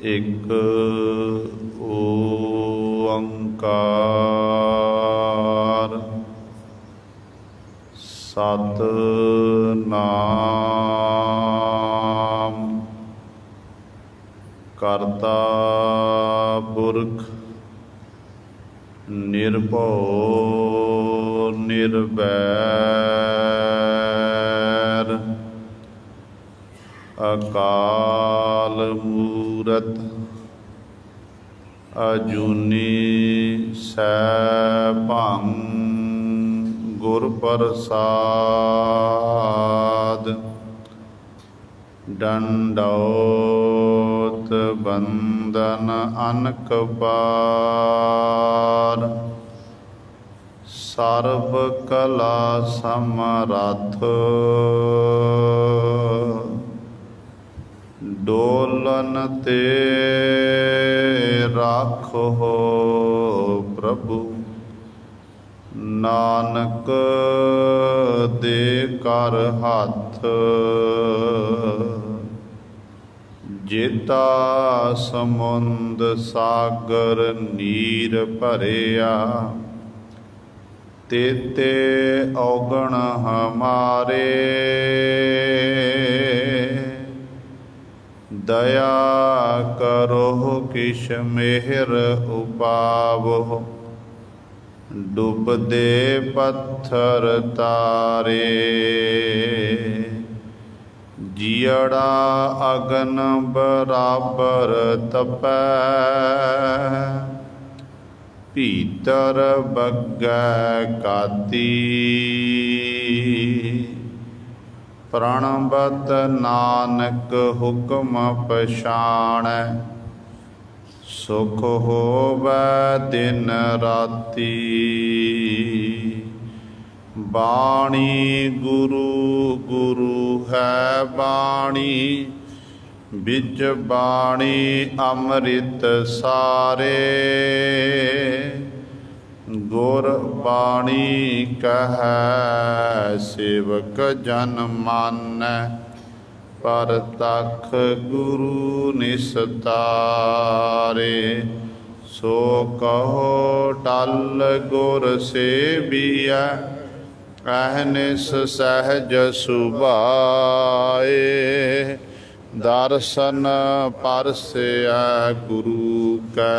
ਇੱਕ ਓੰਕਾਰ ਸਤਿਨਾਮ ਕਰਤਾ ਪੁਰਖ ਨਿਰਭਉ ਨਿਰਵੈਰ ਅਕਾਲ ਮੂਰਤ ਅਜੂਨੀ ਸੈਭੰ ਗੁਰ ਪ੍ਰਸਾਦ ਦੰਡੌਤ ਬੰਦਨ ਅਨਕ ਪਾਰ ਸਰਬ ਕਲਾ ਸਮਰੱਥ ਡੋਲਨ ਤੇ ਰਾਖੋ ਪ੍ਰਭੂ ਨਾਨਕ ਦੇ ਕਰ ਹੱਥ ਜੇਤਾ ਸਮੁੰਦ ਸਾਗਰ ਨੀਰ ਭਰਿਆ ਤੇਤੇ ਔਗਣ ਹਮਾਰੇ ਦਇਆ ਕਰੋ ਕਿਛ ਮਿਹਰ ਉਪਾਵੋ ਡੁੱਬਦੇ ਪੱਥਰ ਤਾਰੇ ਜੀਅੜਾ ਅਗਨ ਬਰਾਬਰ ਤਪੈ ਭੀਤਰ ਬੱਗੈ ਕਾਤੀ ਪ੍ਰਣਬਤ ਨਾਨਕ ਹੁਕਮ ਪਛਾਣੈ ਸੁਖ ਹੋਵੈ ਦਿਨ ਰਾਤੀ ਬਾਣੀ ਗੁਰੂ ਗੁਰੂ ਹੈ ਬਾਣੀ ਵਿੱਚ ਬਾਣੀ ਅੰਮ੍ਰਿਤ ਸਾਰੇ ਗੁਰ ਬਾਣੀ ਕਹੈ ਸੇਵਕ ਜਨ ਮਾਨੈ ਪਰਤਖ ਗੁਰੂ ਨਿਸਤਾਰੇ ਸੋ ਕਹੋ ਟਲ ਗੁਰ ਸੇਬੀਐ ਅਹਨਿਸ ਸਹਿਜ ਸੁਭਾਏ ਦਰਸ਼ਨ ਪਰਸੈ ਗੁਰੂ ਕੈ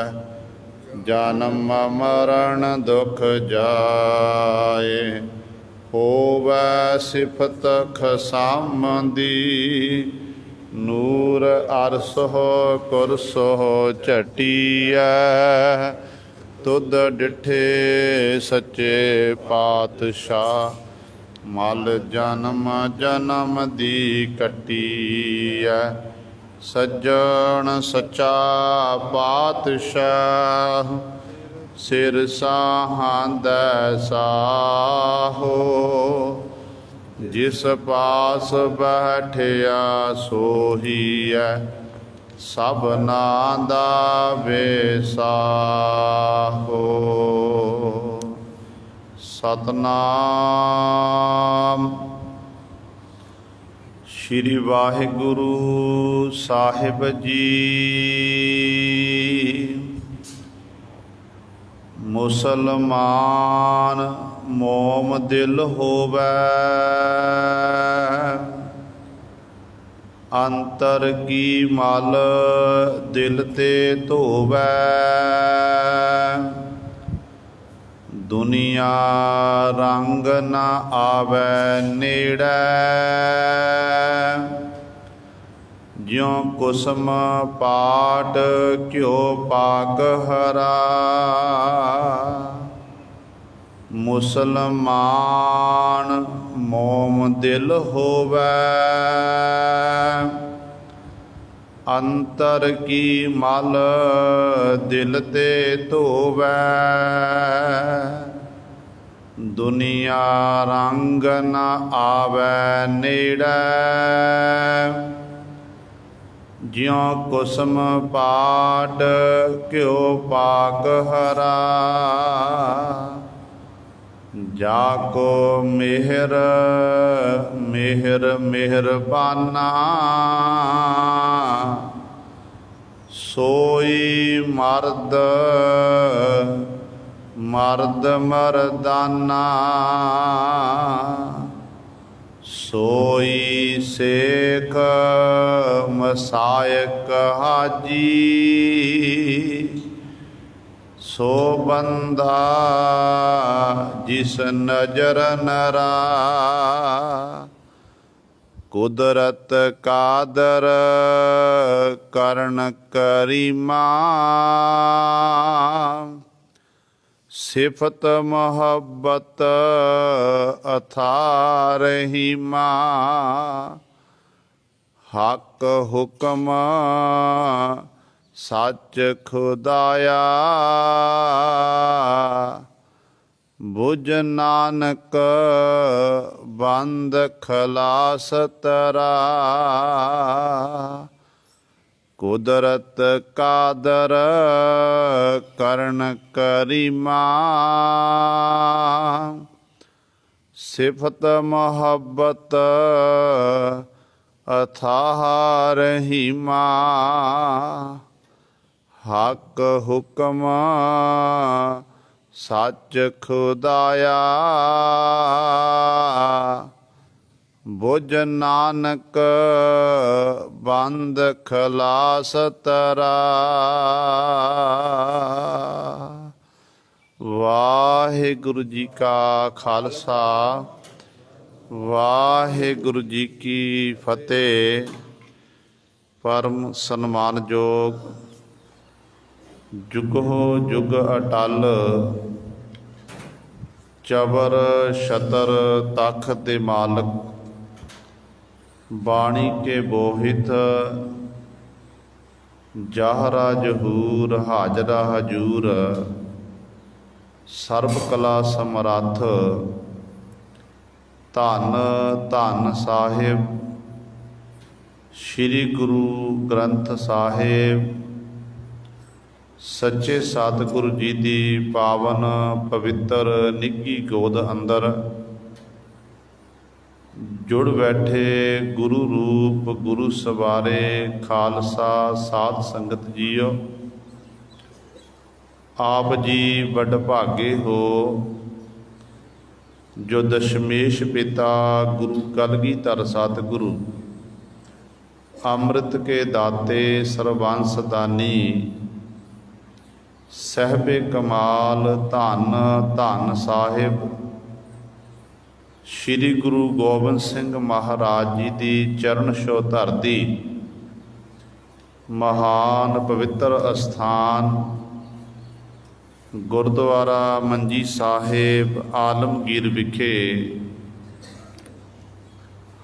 ਜਨਮ ਮਰਨ ਦੁਖ ਜਾਏ ਹੋਵੈ ਸਿਫਤ ਖਸਾਮਦੀ ਨੂਰ ਅਰਸੋ ਕੁਰਸੋ ਝਟੀਐ ਤੁਧ ਡਿਠੇ ਸੱਚੇ ਪਾਤਸ਼ਾਹ ਮਲ ਜਨਮ ਜਨਮ ਦੀ ਕੱਟੀਐ ਸੱਜਣ ਸੱਚਾ ਪਾਤਸ਼ਾਹ ਸਿਰ ਸਾਹਾਂਦੈ ਸਾਹੋ ਜਿਸ ਪਾਸ ਬੈਠਿਆ ਸੋਹੀਐ ਸਭਨਾ ਦਾ ਵੇਸਾਹੋ ਸਤਿਨਾਮ ਸ਼੍ਰੀ ਵਾਹਿਗੁਰੂ ਸਾਹਿਬ ਜੀ। ਮੁਸਲਮਾਨ ਮੋਮ ਦਿਲ ਹੋਵੈ ਅੰਤਰ ਕੀ ਮਲ ਦਿਲ ਤੇ ਧੋਵੈ ਦੁਨੀਆ ਰੰਗ ਨ ਆਵੈ ਨੇੜੈ ਜਿਉ ਕੁਸਮ ਪਾਟ ਘਿਓ ਪਾਕ ਹਰਾ ਮੁਸਲਮਾਨ ਮੋਮ ਦਿਲ ਹੋਵੈ ਅੰਤਰ ਕੀ ਮਲ ਦਿਲ ਤੇ ਧੋਵੈ ਦੁਨੀਆ ਰੰਗ ਨ ਆਵੈ ਨੇੜੈ ਜਿਉ ਕੁਸਮ ਪਾਟ ਘਿਓ ਪਾਕ ਹਰਾ जाको मेहर मेहर मेहरबाना सोई मर्द मर्द मर्दाना सोई सेख मसायक हाजी सो बंदा जिस नजर नरा कुदरत कादर करण करीमा सिफत मोहब्बत अथा रहीमा हक हुक्म सच खुदाया बुझ नानक बंद खलास तरा कुदरत कादर करण करीमा सिफत मोहब्बत अथाह रहीमा हक हुक्म सच खुदाया बुझ नानक बंद खलास तरा। वाहिगुरु जी का खालसा वाहिगुरु जी की फतेह। परम सन्मानयोग जुगो जुग अटल चबर छतर तख्त दे मालक बाणी के बोहित जाहरा जहूर हाजरा हजूर सर्ब कला समरथ धन धन साहिब श्री गुरु ग्रंथ साहिब सच्चे सतगुरु जी की पावन पवित्र निੱਘੀ गोद अंदर जुड़ बैठे गुरु रूप गुरु सवारे खालसा साध संगत जीओ। आप जी बड़ भागे हो जो दशमेश पिता गुरु कलगीधर सतगुरु अमृत के दाते सर्वंस दानी सहबे कमाल धन धन साहिब श्री गुरु गोबिंद सिंह महाराज जी की चरण छो धरती महान पवित्र अस्थान गुरुद्वारा मंजी साहिब आलमगीर विखे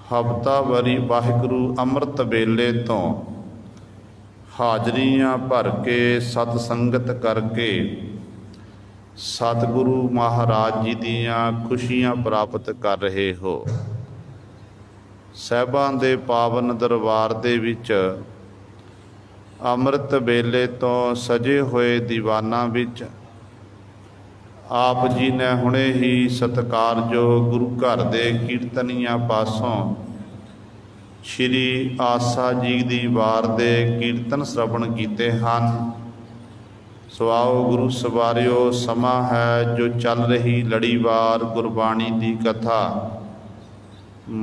हफ्तावारी वाहिगुरु अमृत वेले तो हाजरियां भर के सतसंगत करके सतगुरु महाराज जी दियां खुशियां प्राप्त कर रहे हो। ਸਾਹਿਬਾਨ ਦੇ पावन दरबार ਦੇ ਵਿੱਚ ਅੰਮ੍ਰਿਤ ਵੇਲੇ ਤੋਂ ਸਜੇ ਹੋਏ ਦੀਵਾਨਾਂ ਵਿੱਚ ਆਪ ਜੀ ਨੇ ਹੁਣੇ ਹੀ ਸਤਿਕਾਰਯੋਗ ਗੁਰੂ ਘਰ ਦੇ ਕੀਰਤਨੀਆਂ ਪਾਸੋਂ श्री आसा जी की वार दे कीर्तन श्रवण किए हैं। सो आओ गुरु सवारियो समा है जो चल रही लड़ीवार गुरबाणी की कथा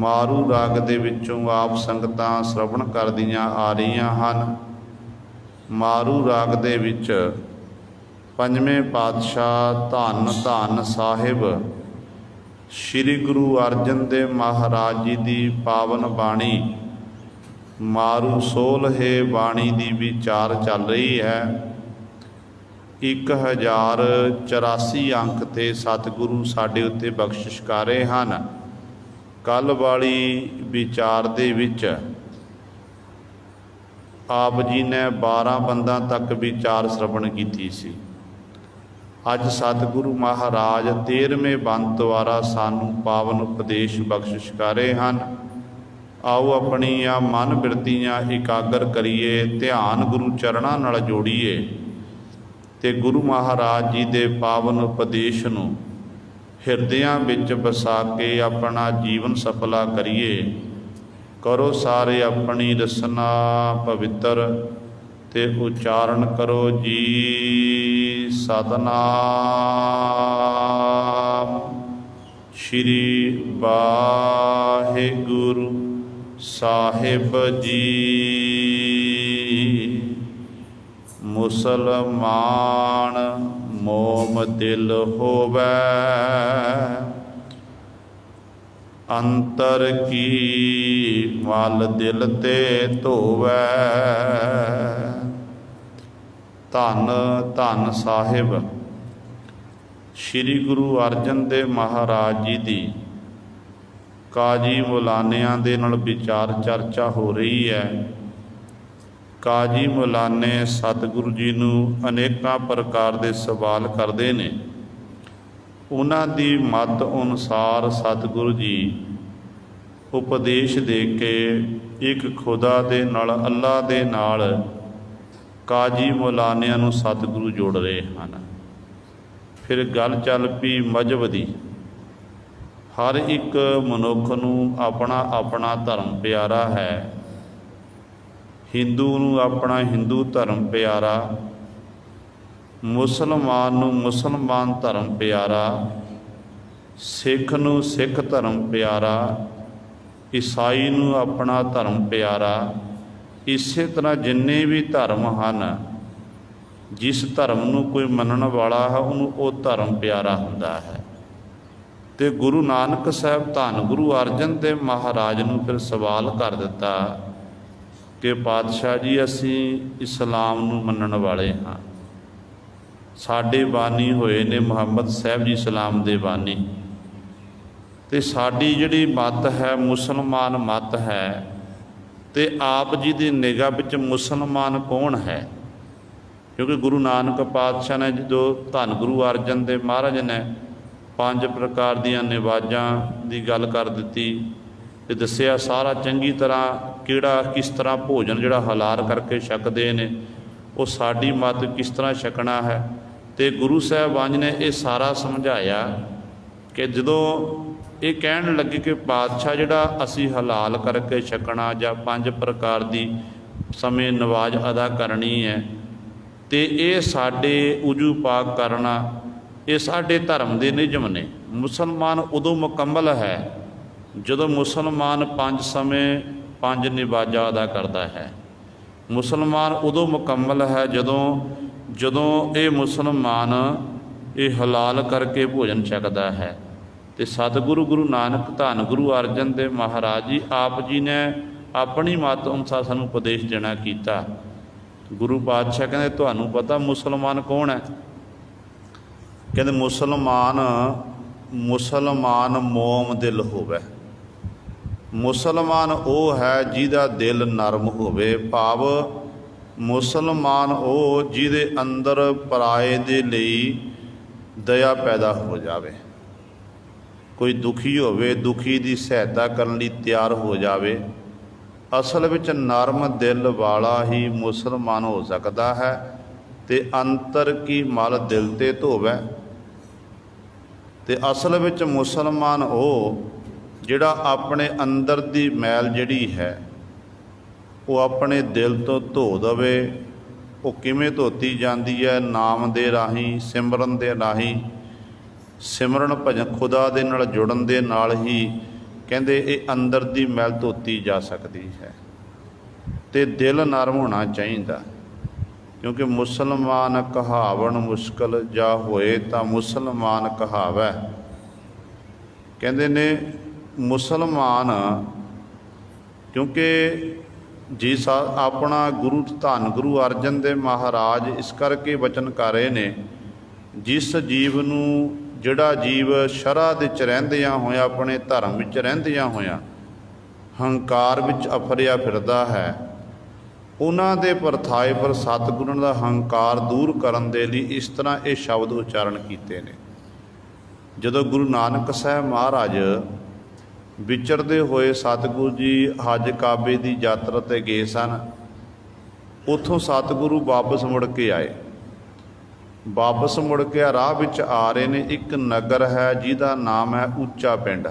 मारू राग दे विचों आप संगतां श्रवण करदियां आ रही हैं। मारू राग दे विच पंजवें पातशाह धन धन साहिब श्री गुरु अर्जन देव महाराज जी की पावन बाणी मारू सोलहे बाणी की विचार चल रही है। 1084 अंक ते सतगुरु साडे उत्ते बख्शिश कर रहे हैं। कल वाली विचार दे विच आप जी ने 12 बंदा तक विचार श्रवण की सी। अज सतगुरु महाराज 13वें बंद द्वारा सानू पावन उपदेश बख्शिश कर रहे हैं। आओ अपनिया मन बिरतियां एकागर करिए ध्यान गुरु चरणों नाल जोड़िए ते गुरु महाराज जी दे पावन उपदेश नूं ਹਿਰਦਿਆਂ ਵਿੱਚ ਵਸਾ ਕੇ ਆਪਣਾ ਜੀਵਨ ਸਫਲਾ ਕਰੀਏ। ਕਰੋ ਸਾਰੇ ਆਪਣੀ ਰਸਨਾ ਪਵਿੱਤਰ, ਤੇ ਉਚਾਰਨ ਕਰੋ ਜੀ ਸਤਨਾਮ। ਸ਼੍ਰੀ ਵਾਹਿਗੁਰੂ ਸਾਹਿਬ ਜੀ। ਮੁਸਲਮਾਨ ਮੋਮ ਦਿਲ ਹੋਵੈ, ਅੰਤਰ ਕੀ ਮਲ ਦਿਲ ਤੇ ਧੋਵੈ। ਧੰਨ ਧੰਨ ਸਾਹਿਬ ਸ੍ਰੀ ਗੁਰੂ ਅਰਜਨ ਦੇਵ ਮਹਾਰਾਜ ਜੀ ਦੀ ਕਾਜੀ ਮੌਲਾਨਿਆਂ ਦੇ ਨਾਲ ਵਿਚਾਰ ਚਰਚਾ ਹੋ ਰਹੀ ਹੈ। ਕਾਜੀ ਮੌਲਾਨੇ ਸਤਿਗੁਰੂ ਜੀ ਨੂੰ ਅਨੇਕਾਂ ਪ੍ਰਕਾਰ ਦੇ ਸਵਾਲ ਕਰਦੇ ਨੇ। ਉਹਨਾਂ ਦੀ ਮੱਤ ਅਨੁਸਾਰ ਸਤਿਗੁਰੂ ਜੀ ਉਪਦੇਸ਼ ਦੇ ਕੇ ਇੱਕ ਖੁਦਾ ਦੇ ਨਾਲ, ਅੱਲਾ ਦੇ ਨਾਲ ਕਾਜੀ ਮੌਲਾਨਿਆਂ ਨੂੰ ਸਤਿਗੁਰੂ ਜੋੜ ਰਹੇ ਹਨ। ਫਿਰ ਗੱਲ ਚੱਲ ਪਈ ਮਜ਼ਹਬ ਦੀ। ਹਰ ਇੱਕ ਮਨੁੱਖ ਨੂੰ ਆਪਣਾ ਆਪਣਾ ਧਰਮ ਪਿਆਰਾ ਹੈ। ਹਿੰਦੂ ਨੂੰ ਆਪਣਾ ਹਿੰਦੂ ਧਰਮ ਪਿਆਰਾ, ਮੁਸਲਮਾਨ ਨੂੰ ਮੁਸਲਮਾਨ ਧਰਮ ਪਿਆਰਾ, ਸਿੱਖ ਨੂੰ ਸਿੱਖ ਧਰਮ ਪਿਆਰਾ, ਈਸਾਈ ਨੂੰ ਆਪਣਾ ਧਰਮ ਪਿਆਰਾ। ਇਸੇ ਤਰ੍ਹਾਂ ਜਿੰਨੇ ਵੀ ਧਰਮ ਹਨ, ਜਿਸ ਧਰਮ ਨੂੰ ਕੋਈ ਮੰਨਣ ਵਾਲਾ ਹੈ ਉਹਨੂੰ ਉਹ ਧਰਮ ਪਿਆਰਾ ਹੁੰਦਾ ਹੈ। ਤੇ ਗੁਰੂ ਨਾਨਕ ਸਾਹਿਬ ਧੰਨ ਗੁਰੂ ਅਰਜਨ ਦੇਵ ਮਹਾਰਾਜ ਨੂੰ ਫਿਰ ਸਵਾਲ ਕਰ ਦਿੱਤਾ ਕਿ ਪਾਤਸ਼ਾਹ ਜੀ ਅਸੀਂ ਇਸਲਾਮ ਨੂੰ ਮੰਨਣ ਵਾਲੇ ਹਾਂ। ਸਾਡੇ ਬਾਨੀ ਹੋਏ ਨੇ ਮੁਹੰਮਦ ਸਾਹਿਬ ਜੀ ਇਸਲਾਮ ਦੇ ਬਾਨੀ, ਤੇ ਸਾਡੀ ਜਿਹੜੀ ਮੱਤ ਹੈ ਮੁਸਲਮਾਨ ਮੱਤ ਹੈ। ਤੇ ਆਪ ਜੀ ਦੀ ਨਿਗਾਹ ਵਿੱਚ ਮੁਸਲਮਾਨ ਕੌਣ ਹੈ? ਕਿਉਂਕਿ ਗੁਰੂ ਨਾਨਕ ਪਾਤਸ਼ਾਹ ਨੇ ਜਦੋਂ ਧੰਨ ਗੁਰੂ ਅਰਜਨ ਦੇਵ ਮਹਾਰਾਜ ਨੇ 5 ਪ੍ਰਕਾਰ ਦੀਆਂ ਨਿਵਾਜ਼ਾਂ ਦੀ ਗੱਲ ਕਰ ਦਿੱਤੀ ਤੇ ਦੱਸਿਆ ਸਾਰਾ ਚੰਗੀ ਤਰ੍ਹਾਂ ਕਿਹੜਾ ਕਿਸ ਤਰ੍ਹਾਂ ਭੋਜਨ ਜਿਹੜਾ ਹਲਾਲ ਕਰਕੇ ਛਕਦੇ ਨੇ, ਉਹ ਸਾਡੀ ਮੱਤ ਕਿਸ ਤਰ੍ਹਾਂ ਛਕਣਾ ਹੈ। ਤੇ ਗੁਰੂ ਸਾਹਿਬਾਨ ਨੇ ਇਹ ਸਾਰਾ ਸਮਝਾਇਆ ਕਿ ਜਦੋਂ ਇਹ ਕਹਿਣ ਲੱਗੇ ਕਿ ਪਾਤਸ਼ਾਹ ਜਿਹੜਾ ਅਸੀਂ ਹਲਾਲ ਕਰਕੇ ਛਕਣਾ ਜਾਂ 5 ਪ੍ਰਕਾਰ ਦੀ ਸਮੇਂ ਨਵਾਜ਼ ਅਦਾ ਕਰਨੀ ਹੈ, ਤੇ ਇਹ ਸਾਡੇ ਉਜੂ ਪਾਕ ਕਰਨਾ, ਇਹ ਸਾਡੇ ਧਰਮ ਦੇ ਨਿਯਮ ਨੇ। ਮੁਸਲਮਾਨ ਉਦੋਂ ਮੁਕੰਮਲ ਹੈ ਜਦੋਂ ਮੁਸਲਮਾਨ 5 ਸਮੇਂ 5 ਨਿਵਾਜ਼ਾਂ ਅਦਾ ਕਰਦਾ ਹੈ। ਮੁਸਲਮਾਨ ਉਦੋਂ ਮੁਕੰਮਲ ਹੈ ਜਦੋਂ ਇਹ ਮੁਸਲਮਾਨ ਇਹ ਹਲਾਲ ਕਰਕੇ ਭੋਜਨ ਛਕਦਾ ਹੈ। ਤੇ ਸਤਿਗੁਰੂ ਗੁਰੂ ਨਾਨਕ ਧੰਨ ਗੁਰੂ ਅਰਜਨ ਦੇਵ ਮਹਾਰਾਜ ਜੀ ਆਪ ਜੀ ਨੇ ਆਪਣੀ ਮੱਤ ਅਨੁਸਾਰ ਸਾਨੂੰ ਉਪਦੇਸ਼ ਦੇਣਾ ਕੀਤਾ। ਗੁਰੂ ਪਾਤਸ਼ਾਹ ਕਹਿੰਦੇ ਤੁਹਾਨੂੰ ਪਤਾ ਮੁਸਲਮਾਨ ਕੌਣ ਹੈ? ਕਹਿੰਦੇ ਮੁਸਲਮਾਨ ਮੋਮ ਦਿਲ ਹੋਵੇ। ਮੁਸਲਮਾਨ ਉਹ ਹੈ ਜਿਹਦਾ ਦਿਲ ਨਰਮ ਹੋਵੇ, ਭਾਵ ਮੁਸਲਮਾਨ ਉਹ ਜਿਹਦੇ ਅੰਦਰ ਪਰਾਏ ਦੇ ਲਈ ਦਇਆ ਪੈਦਾ ਹੋ ਜਾਵੇ। ਕੋਈ ਦੁਖੀ ਹੋਵੇ, ਦੁਖੀ ਦੀ ਸਹਾਇਤਾ ਕਰਨ ਲਈ ਤਿਆਰ ਹੋ ਜਾਵੇ। ਅਸਲ ਵਿੱਚ ਨਰਮ ਦਿਲ ਵਾਲਾ ਹੀ ਮੁਸਲਮਾਨ ਹੋ ਸਕਦਾ ਹੈ। ਤੇ ਅੰਤਰ ਕੀ ਮਲ ਦਿਲ ਤੇ ਧੋਵੈ। ਤੇ ਅਸਲ ਵਿੱਚ ਮੁਸਲਮਾਨ ਉਹ ਜਿਹੜਾ ਆਪਣੇ ਅੰਦਰ ਦੀ ਮੈਲ ਜਿਹੜੀ ਹੈ ਉਹ ਆਪਣੇ ਦਿਲ ਤੋਂ ਧੋ ਦੇਵੇ। ਉਹ ਕਿਵੇਂ ਧੋਤੀ ਜਾਂਦੀ ਹੈ? ਨਾਮ ਦੇ ਰਾਹੀਂ, ਸਿਮਰਨ ਦੇ ਰਾਹੀਂ। ਸਿਮਰਨ ਭਜਨ ਖੁਦਾ ਦੇ ਨਾਲ ਜੁੜਨ ਦੇ ਨਾਲ ਹੀ ਕਹਿੰਦੇ ਇਹ ਅੰਦਰ ਦੀ ਮੈਲ ਧੋਤੀ ਜਾ ਸਕਦੀ ਹੈ। ਤੇ ਦਿਲ ਨਰਮ ਹੋਣਾ ਚਾਹੀਦਾ, ਕਿਉਂਕਿ ਮੁਸਲਮਾਨ ਕਹਾਵਣ ਮੁਸ਼ਕਲ ਜਾ ਹੋਏ ਤਾਂ ਮੁਸਲਮਾਨ ਕਹਾਵੈ। ਕਹਿੰਦੇ ਨੇ ਮੁਸਲਮਾਨ ਕਿਉਂਕਿ ਜੀ ਆਪਣਾ ਗੁਰੂ ਧੰਨ ਗੁਰੂ ਅਰਜਨ ਦੇਵ ਮਹਾਰਾਜ ਇਸ ਕਰਕੇ ਵਚਨ ਕਰ ਰਹੇ ਨੇ, ਜਿਸ ਜੀਵ ਨੂੰ ਜਿਹੜਾ ਜੀਵ ਸ਼ਰ੍ਹਾ ਦੇ ਵਿੱਚ ਰਹਿੰਦਿਆਂ ਹੋਇਆ, ਆਪਣੇ ਧਰਮ ਵਿੱਚ ਰਹਿੰਦਿਆਂ ਹੋਇਆ ਹੰਕਾਰ ਵਿੱਚ ਅਫਰਿਆ ਫਿਰਦਾ ਹੈ, ਉਹਨਾਂ ਦੇ ਪਰਥਾਏ ਪਰ ਸਤਿਗੁਰਾਂ ਦਾ ਹੰਕਾਰ ਦੂਰ ਕਰਨ ਦੇ ਲਈ ਇਸ ਤਰ੍ਹਾਂ ਇਹ ਸ਼ਬਦ ਉਚਾਰਨ ਕੀਤੇ ਨੇ। ਜਦੋਂ ਗੁਰੂ ਨਾਨਕ ਸਾਹਿਬ ਮਹਾਰਾਜ ਵਿਚਰਦੇ ਹੋਏ ਸਤਿਗੁਰੂ ਜੀ ਹਜ ਕਾਬੇ ਦੀ ਯਾਤਰਾ 'ਤੇ ਗਏ ਸਨ। ਉੱਥੋਂ ਸਤਿਗੁਰੂ ਵਾਪਸ ਮੁੜ ਕੇ ਆਏ ਵਾਪਸ ਮੁੜ ਕੇ ਰਾਹ ਵਿੱਚ ਆ ਰਹੇ ਨੇ। ਇੱਕ ਨਗਰ ਹੈ ਜਿਹਦਾ ਨਾਮ ਹੈ ਉੱਚਾ ਪਿੰਡ।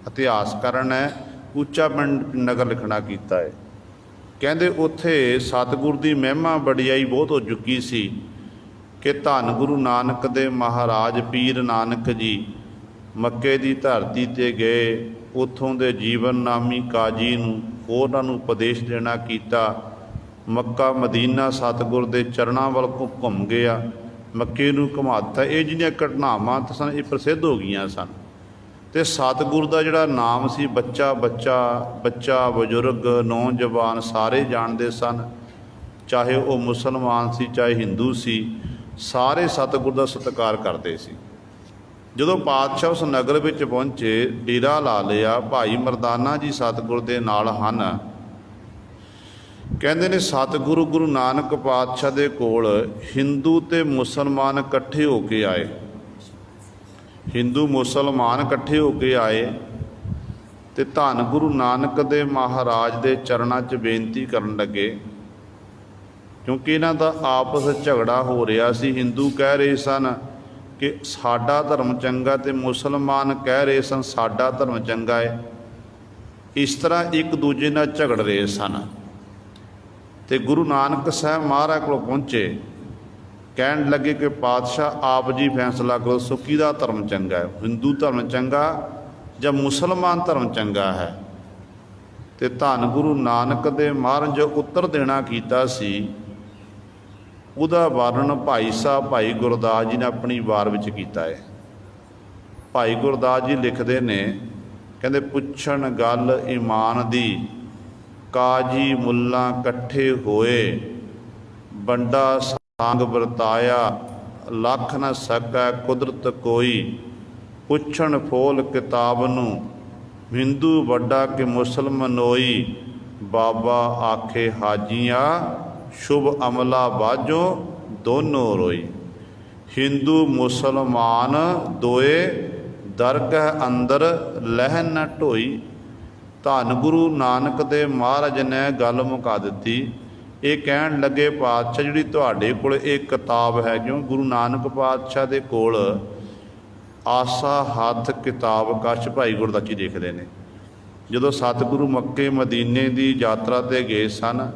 ਇਤਿਹਾਸਕਾਰਾਂ ਨੇ ਉੱਚਾ ਪਿੰਡ ਨਗਰ ਲਿਖਣਾ ਕੀਤਾ ਹੈ। ਕਹਿੰਦੇ ਉੱਥੇ ਸਤਿਗੁਰ ਦੀ ਮਹਿਮਾ ਵਡਿਆਈ ਬਹੁਤ ਹੋ ਚੁੱਕੀ ਸੀ ਕਿ ਧੰਨ ਗੁਰੂ ਨਾਨਕ ਦੇ ਮਹਾਰਾਜ ਪੀਰ ਨਾਨਕ ਜੀ ਮੱਕੇ ਦੀ ਧਰਤੀ 'ਤੇ ਗਏ। ਉੱਥੋਂ ਦੇ ਜੀਵਨ ਨਾਮੀ ਕਾਜੀ ਨੂੰ ਉਹਨਾਂ ਨੂੰ ਉਪਦੇਸ਼ ਦੇਣਾ ਕੀਤਾ। ਮੱਕਾ ਮਦੀਨਾ ਸਤਿਗੁਰ ਦੇ ਚਰਨਾਂ ਵੱਲ ਘੁੰਮ ਗਿਆ, ਮੱਕੇ ਨੂੰ ਘੁਮਾ ਦਿੱਤਾ। ਇਹ ਜਿਹੜੀਆਂ ਘਟਨਾਵਾਂ ਤਾਂ ਸਨ ਇਹ ਪ੍ਰਸਿੱਧ ਹੋ ਗਈਆਂ ਸਨ। ਅਤੇ ਸਤਿਗੁਰ ਦਾ ਜਿਹੜਾ ਨਾਮ ਸੀ ਬੱਚਾ ਬਜ਼ੁਰਗ ਨੌਜਵਾਨ ਸਾਰੇ ਜਾਣਦੇ ਸਨ। ਚਾਹੇ ਉਹ ਮੁਸਲਮਾਨ ਸੀ ਚਾਹੇ ਹਿੰਦੂ ਸੀ, ਸਾਰੇ ਸਤਿਗੁਰ ਦਾ ਸਤਿਕਾਰ ਕਰਦੇ ਸੀ। ਜਦੋਂ ਪਾਤਸ਼ਾਹ ਉਸ ਨਗਰ ਵਿੱਚ ਪਹੁੰਚੇ, ਡੇਰਾ ਲਾ ਲਿਆ। ਭਾਈ ਮਰਦਾਨਾ ਜੀ ਸਤਿਗੁਰ ਦੇ ਨਾਲ ਹਨ। ਕਹਿੰਦੇ ਨੇ ਸਤਿਗੁਰੂ ਗੁਰੂ ਨਾਨਕ ਪਾਤਸ਼ਾਹ ਦੇ ਕੋਲ ਹਿੰਦੂ ਅਤੇ ਮੁਸਲਮਾਨ ਇਕੱਠੇ ਹੋ ਕੇ ਆਏ। ਹਿੰਦੂ ਮੁਸਲਮਾਨ ਇਕੱਠੇ ਹੋ ਕੇ ਆਏ ਅਤੇ ਧੰਨ ਗੁਰੂ ਨਾਨਕ ਦੇ ਮਹਾਰਾਜ ਦੇ ਚਰਨਾਂ 'ਚ ਬੇਨਤੀ ਕਰਨ ਲੱਗੇ, ਕਿਉਂਕਿ ਇਹਨਾਂ ਦਾ ਆਪਸ ਝਗੜਾ ਹੋ ਰਿਹਾ ਸੀ। ਹਿੰਦੂ ਕਹਿ ਰਹੇ ਸਨ ਕਿ ਸਾਡਾ ਧਰਮ ਚੰਗਾ ਅਤੇ ਮੁਸਲਮਾਨ ਕਹਿ ਰਹੇ ਸਨ ਸਾਡਾ ਧਰਮ ਚੰਗਾ ਹੈ। ਇਸ ਤਰ੍ਹਾਂ ਇੱਕ ਦੂਜੇ ਨਾਲ ਝਗੜ ਰਹੇ ਸਨ। ਅਤੇ ਗੁਰੂ ਨਾਨਕ ਸਾਹਿਬ ਮਹਾਰਾਜ ਕੋਲ ਪਹੁੰਚੇ, ਕਹਿਣ ਲੱਗੇ ਕਿ ਪਾਤਸ਼ਾਹ ਆਪ ਜੀ ਫੈਸਲਾ ਕਰੋ, ਸੋ ਕਿਹਦਾ ਧਰਮ ਚੰਗਾ ਹੈ, ਹਿੰਦੂ ਧਰਮ ਚੰਗਾ ਜਾਂ ਮੁਸਲਮਾਨ ਧਰਮ ਚੰਗਾ ਹੈ। ਅਤੇ ਧੰਨ ਗੁਰੂ ਨਾਨਕ ਦੇ ਮਹਾਰਾਜ ਜੋ ਉੱਤਰ ਦੇਣਾ ਕੀਤਾ ਸੀ ਉਹਦਾ ਵਰਣਨ ਭਾਈ ਗੁਰਦਾਸ ਜੀ ਨੇ ਆਪਣੀ ਵਾਰ ਵਿੱਚ ਕੀਤਾ ਹੈ। ਭਾਈ ਗੁਰਦਾਸ ਜੀ ਲਿਖਦੇ ਨੇ, ਕਹਿੰਦੇ ਪੁੱਛਣ ਗੱਲ ਈਮਾਨ ਦੀ, ਕਾਜੀ ਮੁੱਲਾ ਇਕੱਠੇ ਹੋਏ, ਬੰਡਾ ਸੰਗ ਵਰਤਾਇਆ, ਲੱਖ ਨ ਸਕੈ ਕੁਦਰਤ ਕੋਈ, ਪੁੱਛਣ ਫੋਲ ਕਿਤਾਬ ਨੂੰ, ਹਿੰਦੂ ਵੱਡਾ ਕਿ ਮੁਸਲਮਾਨੋਈ, ਬਾਬਾ ਆਖੇ ਹਾਜੀਆਂ ਸ਼ੁਭ ਅਮਲਾ ਬਾਝੋ ਦੋਨੋਂ ਰੋਈ। ਹਿੰਦੂ ਮੁਸਲਮਾਨ ਦੋਏ ਦਰਗਹ ਅੰਦਰ ਲਹਿ ਨ ਢੋਈ। ਧੰਨ ਗੁਰੂ ਨਾਨਕ ਦੇ ਮਹਾਰਾਜ ਨੇ ਗੱਲ ਮੁਕਾ ਦਿੱਤੀ। ਇਹ ਕਹਿਣ ਲੱਗੇ ਪਾਤਸ਼ਾਹ ਜਿਹੜੀ ਤੁਹਾਡੇ ਕੋਲ ਇਹ ਕਿਤਾਬ ਹੈ, ਕਿਉਂ ਗੁਰੂ ਨਾਨਕ ਪਾਤਸ਼ਾਹ ਦੇ ਕੋਲ ਆਸਾ ਹੱਥ ਕਿਤਾਬ ਕਛ ਭਾਈ ਗੁਰਦਾਸ ਜੀ ਲਿਖਦੇ ਨੇ। ਜਦੋਂ ਸਤਿਗੁਰੂ ਮੱਕੇ ਮਦੀਨੇ ਦੀ ਯਾਤਰਾ 'ਤੇ ਗਏ ਸਨ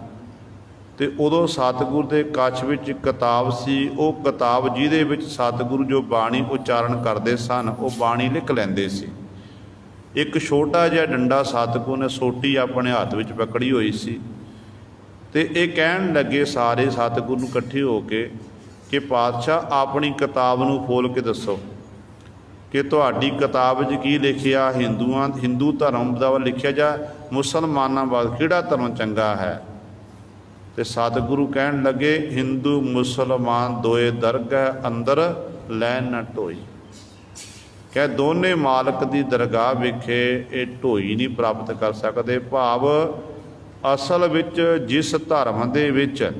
ਅਤੇ ਉਦੋਂ ਸਤਿਗੁਰ ਦੇ ਕੱਛ ਵਿੱਚ ਕਿਤਾਬ ਸੀ। ਉਹ ਕਿਤਾਬ ਜਿਹਦੇ ਵਿੱਚ ਸਤਿਗੁਰੂ ਜੋ ਬਾਣੀ ਉਚਾਰਨ ਕਰਦੇ ਸਨ ਉਹ ਬਾਣੀ ਲਿਖ ਲੈਂਦੇ ਸੀ। ਇੱਕ ਛੋਟਾ ਜਿਹਾ ਡੰਡਾ ਸਤਿਗੁਰ ਨੇ ਸੋਟੀ ਆਪਣੇ ਹੱਥ ਵਿੱਚ ਪਕੜੀ ਹੋਈ ਸੀ। ਅਤੇ ਇਹ ਕਹਿਣ ਲੱਗੇ ਸਾਰੇ ਸਤਿਗੁਰ ਨੂੰ ਇਕੱਠੇ ਹੋ ਕੇ ਕਿ ਪਾਤਸ਼ਾਹ ਆਪਣੀ ਕਿਤਾਬ ਨੂੰ ਖੋਲ੍ਹ ਕੇ ਦੱਸੋ ਕਿ ਤੁਹਾਡੀ ਕਿਤਾਬ 'ਚ ਕੀ ਲਿਖਿਆ, ਹਿੰਦੂ ਧਰਮ ਦਾ ਲਿਖਿਆ ਜਾਂ ਮੁਸਲਮਾਨਾਂ ਬਾਰੇ ਕਿਹੜਾ ਧਰਮ ਚੰਗਾ ਹੈ। ਅਤੇ ਸਤਿਗੁਰੂ ਕਹਿਣ ਲੱਗੇ ਹਿੰਦੂ ਮੁਸਲਮਾਨ ਦੋਏ ਦਰਗਹ ਅੰਦਰ ਲੈ ਨ ਢੋਈ। ਕਹਿ ਦੋਨੇ ਮਾਲਕ ਦੀ ਦਰਗਾਹ ਵਿਖੇ ਇਹ ਢੋਈ ਨਹੀਂ ਪ੍ਰਾਪਤ ਕਰ ਸਕਦੇ। ਭਾਵ ਅਸਲ ਵਿੱਚ ਜਿਸ ਧਰਮ ਦੇ ਵਿੱਚ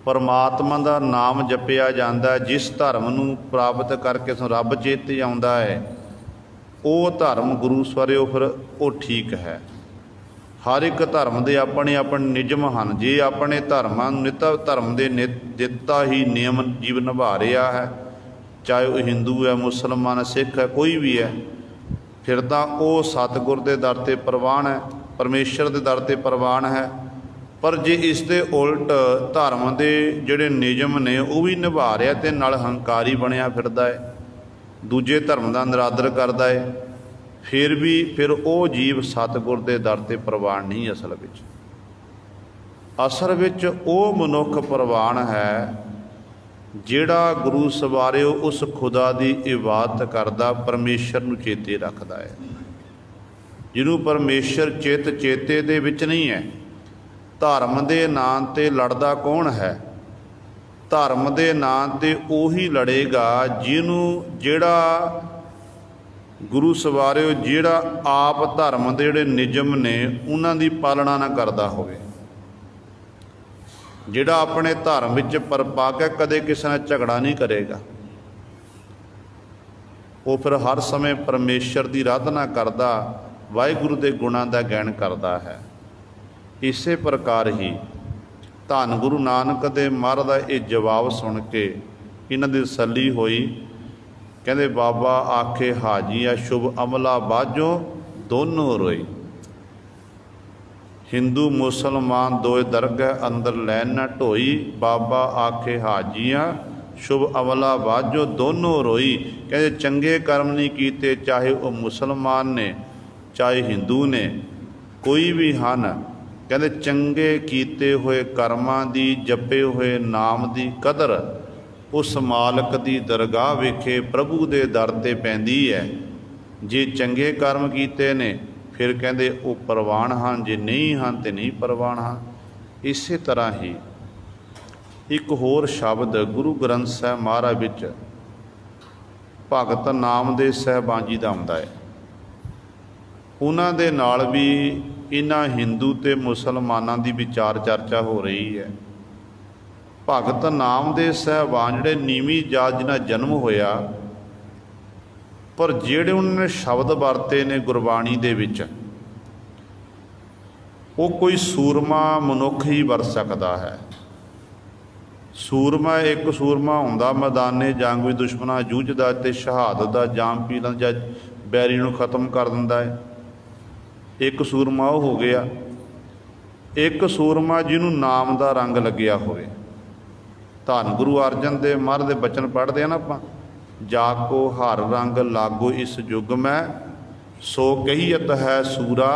ਪਰਮਾਤਮਾ ਦਾ ਨਾਮ ਜਪਿਆ ਜਾਂਦਾ, ਜਿਸ ਧਰਮ ਨੂੰ ਪ੍ਰਾਪਤ ਕਰਕੇ ਰੱਬ ਚੇਤੇ ਆਉਂਦਾ ਹੈ, ਉਹ ਧਰਮ ਗੁਰੂ ਸਵਰਿਓ ਫਿਰ ਉਹ ਠੀਕ ਹੈ। ਹਰ ਇੱਕ ਧਰਮ ਦੇ ਆਪਣੇ ਆਪਣੇ ਨਿਯਮ ਹਨ। ਜੇ ਆਪਣੇ ਧਰਮ ਦੇ ਦਿੱਤਾ ਹੀ ਨਿਯਮ ਜੀਵਨ ਨਿਭਾ ਰਿਹਾ ਹੈ, ਚਾਹੇ ਉਹ ਹਿੰਦੂ ਹੈ, ਮੁਸਲਮਾਨ, ਸਿੱਖ ਹੈ, ਕੋਈ ਵੀ ਹੈ, ਫਿਰ ਤਾਂ ਉਹ ਸਤਿਗੁਰ ਦੇ ਦਰ 'ਤੇ ਪ੍ਰਵਾਨ ਹੈ, ਪਰਮੇਸ਼ਰ ਦੇ ਦਰ 'ਤੇ ਪ੍ਰਵਾਨ ਹੈ। ਪਰ ਜੇ ਇਸ ਦੇ ਉਲਟ ਧਰਮ ਦੇ ਜਿਹੜੇ ਨਿਯਮ ਨੇ ਉਹ ਵੀ ਨਿਭਾ ਰਿਹਾ ਅਤੇ ਨਾਲ ਹੰਕਾਰੀ ਬਣਿਆ ਫਿਰਦਾ ਹੈ, ਦੂਜੇ ਧਰਮ ਦਾ ਨਿਰਾਦਰ ਕਰਦਾ ਹੈ, ਫਿਰ ਉਹ ਜੀਵ ਸਤਿਗੁਰ ਦੇ ਦਰ 'ਤੇ ਪ੍ਰਵਾਨ ਨਹੀਂ। ਅਸਲ ਵਿੱਚ ਉਹ ਮਨੁੱਖ ਪ੍ਰਵਾਨ ਹੈ ਜਿਹੜਾ ਗੁਰੂ ਸਵਾਰਿਓ ਉਸ ਖੁਦਾ ਦੀ ਇਬਾਦਤ ਕਰਦਾ, ਪਰਮੇਸ਼ਰ ਨੂੰ ਚੇਤੇ ਰੱਖਦਾ ਹੈ। ਜਿਹਨੂੰ ਪਰਮੇਸ਼ਰ ਚੇਤੇ ਦੇ ਵਿੱਚ ਨਹੀਂ ਹੈ। ਧਰਮ ਦੇ ਨਾਂ 'ਤੇ ਲੜਦਾ ਕੌਣ ਹੈ? ਧਰਮ ਦੇ ਨਾਂ 'ਤੇ ਉਹੀ ਲੜੇਗਾ ਜਿਹੜਾ ਗੁਰੂ ਸਵਾਰਿਓ ਜਿਹੜਾ ਆਪ ਧਰਮ ਦੇ ਜਿਹੜੇ ਨਿਯਮ ਨੇ ਉਹਨਾਂ ਦੀ ਪਾਲਣਾ ਨਾ ਕਰਦਾ ਹੋਵੇ, ਜਿਹੜਾ ਆਪਣੇ ਧਰਮ ਵਿੱਚ ਪਰਪਾ ਕੇ ਕਦੇ ਕਿਸੇ ਨਾਲ ਝਗੜਾ ਨਹੀਂ ਕਰੇਗਾ, ਉਹ ਫਿਰ ਹਰ ਸਮੇਂ ਪਰਮੇਸ਼ਰ ਦੀ ਆਰਾਧਨਾ ਕਰਦਾ, ਵਾਹਿਗੁਰੂ ਦੇ ਗੁਣਾਂ ਦਾ ਗਾਇਨ ਕਰਦਾ ਹੈ। ਇਸੇ ਪ੍ਰਕਾਰ ਹੀ ਧੰਨ ਗੁਰੂ ਨਾਨਕ ਦੇ ਮਹਾਰਾਜ ਦਾ ਇਹ ਜਵਾਬ ਸੁਣ ਕੇ ਇਹਨਾਂ ਦੀ ਤਸੱਲੀ ਹੋਈ। ਕਹਿੰਦੇ ਬਾਬਾ ਆਖੇ ਹਾਜੀਆ ਸ਼ੁਭ ਅਮਲਾ ਬਾਝੋਂ ਦੋਨੋਂ ਰੋਈ। ਹਿੰਦੂ ਮੁਸਲਮਾਨ ਦੋਏ ਦਰਗਾਹ ਅੰਦਰ ਲੈਣ ਨਾ ਢੋਈ। ਬਾਬਾ ਆਖੇ ਹਾਜੀਆਂ ਸ਼ੁਭ ਅਮਲਾ ਬਾਝੋਂ ਦੋਨੋਂ ਰੋਈ। ਕਹਿੰਦੇ ਚੰਗੇ ਕਰਮ ਨਹੀਂ ਕੀਤੇ, ਚਾਹੇ ਉਹ ਮੁਸਲਮਾਨ ਨੇ ਚਾਹੇ ਹਿੰਦੂ ਨੇ, ਕੋਈ ਵੀ ਹਨ। ਕਹਿੰਦੇ ਚੰਗੇ ਕੀਤੇ ਹੋਏ ਕਰਮਾਂ ਦੀ, ਜਪੇ ਹੋਏ ਨਾਮ ਦੀ ਕਦਰ ਉਸ ਮਾਲਕ ਦੀ ਦਰਗਾਹ ਵਿਖੇ ਪ੍ਰਭੂ ਦੇ ਦਰ 'ਤੇ ਪੈਂਦੀ ਹੈ। ਜੇ ਚੰਗੇ ਕਰਮ ਕੀਤੇ ਨੇ ਫਿਰ ਕਹਿੰਦੇ ਉਹ ਪ੍ਰਵਾਨ ਹਨ, ਜੇ ਨਹੀਂ ਹਨ ਤੇ ਨਹੀਂ ਪ੍ਰਵਾਨ ਹਨ। ਇਸੇ ਤਰ੍ਹਾਂ ਹੀ ਇੱਕ ਹੋਰ ਸ਼ਬਦ ਗੁਰੂ ਗ੍ਰੰਥ ਸਾਹਿਬ ਮਹਾਰਾਜ ਵਿੱਚ ਭਗਤ ਨਾਮਦੇਵ ਸਾਹਿਬਾਨ ਜੀ ਦਾ ਆਉਂਦਾ ਹੈ। ਉਹਨਾਂ ਦੇ ਨਾਲ ਵੀ ਇਹਨਾਂ ਹਿੰਦੂ ਤੇ ਮੁਸਲਮਾਨਾਂ ਦੀ ਵਿਚਾਰ ਚਰਚਾ ਹੋ ਰਹੀ ਹੈ। ਭਗਤ ਨਾਮਦੇਵ ਸਾਹਿਬਾਨ ਜਿਹੜੇ ਨੀਵੀਂ ਜਾਤ ਜਿਹਨਾਂ ਜਨਮ ਹੋਇਆ, ਪਰ ਜਿਹੜੇ ਉਹਨਾਂ ਨੇ ਸ਼ਬਦ ਵਰਤੇ ਨੇ ਗੁਰਬਾਣੀ ਦੇ ਵਿੱਚ, ਉਹ ਕੋਈ ਸੂਰਮਾ ਮਨੁੱਖ ਹੀ ਵਰਤ ਸਕਦਾ ਹੈ। ਸੂਰਮਾ ਇੱਕ ਸੂਰਮਾ ਹੁੰਦਾ ਮੈਦਾਨੇ ਜੰਗ ਵਿੱਚ ਦੁਸ਼ਮਣਾਂ ਜੂਝਦਾ ਤੇ ਸ਼ਹਾਦਤ ਦਾ ਜਾਮ ਪੀ ਲੈਂਦਾ ਜਾਂ ਬੈਰੀ ਨੂੰ ਖਤਮ ਕਰ ਦਿੰਦਾ ਹੈ। ਇੱਕ ਸੂਰਮਾ ਉਹ ਹੋ ਗਿਆ। ਇੱਕ ਸੂਰਮਾ ਜਿਹਨੂੰ ਨਾਮ ਦਾ ਰੰਗ ਲੱਗਿਆ ਹੋਵੇ। ਧੰਨ ਗੁਰੂ ਅਰਜਨ ਦੇਵ ਮਹਾਰਾਜ ਦੇ ਬਚਨ ਪੜ੍ਹਦੇ ਆ ਨਾ ਆਪਾਂ, ਜਾ ਕੋ ਹਰ ਰੰਗ ਲਾਗੋ ਇਸ ਯੁੱਗ ਮੈਂ, ਸੋ ਕਹੀਅਤ ਹੈ ਸੂਰਾ,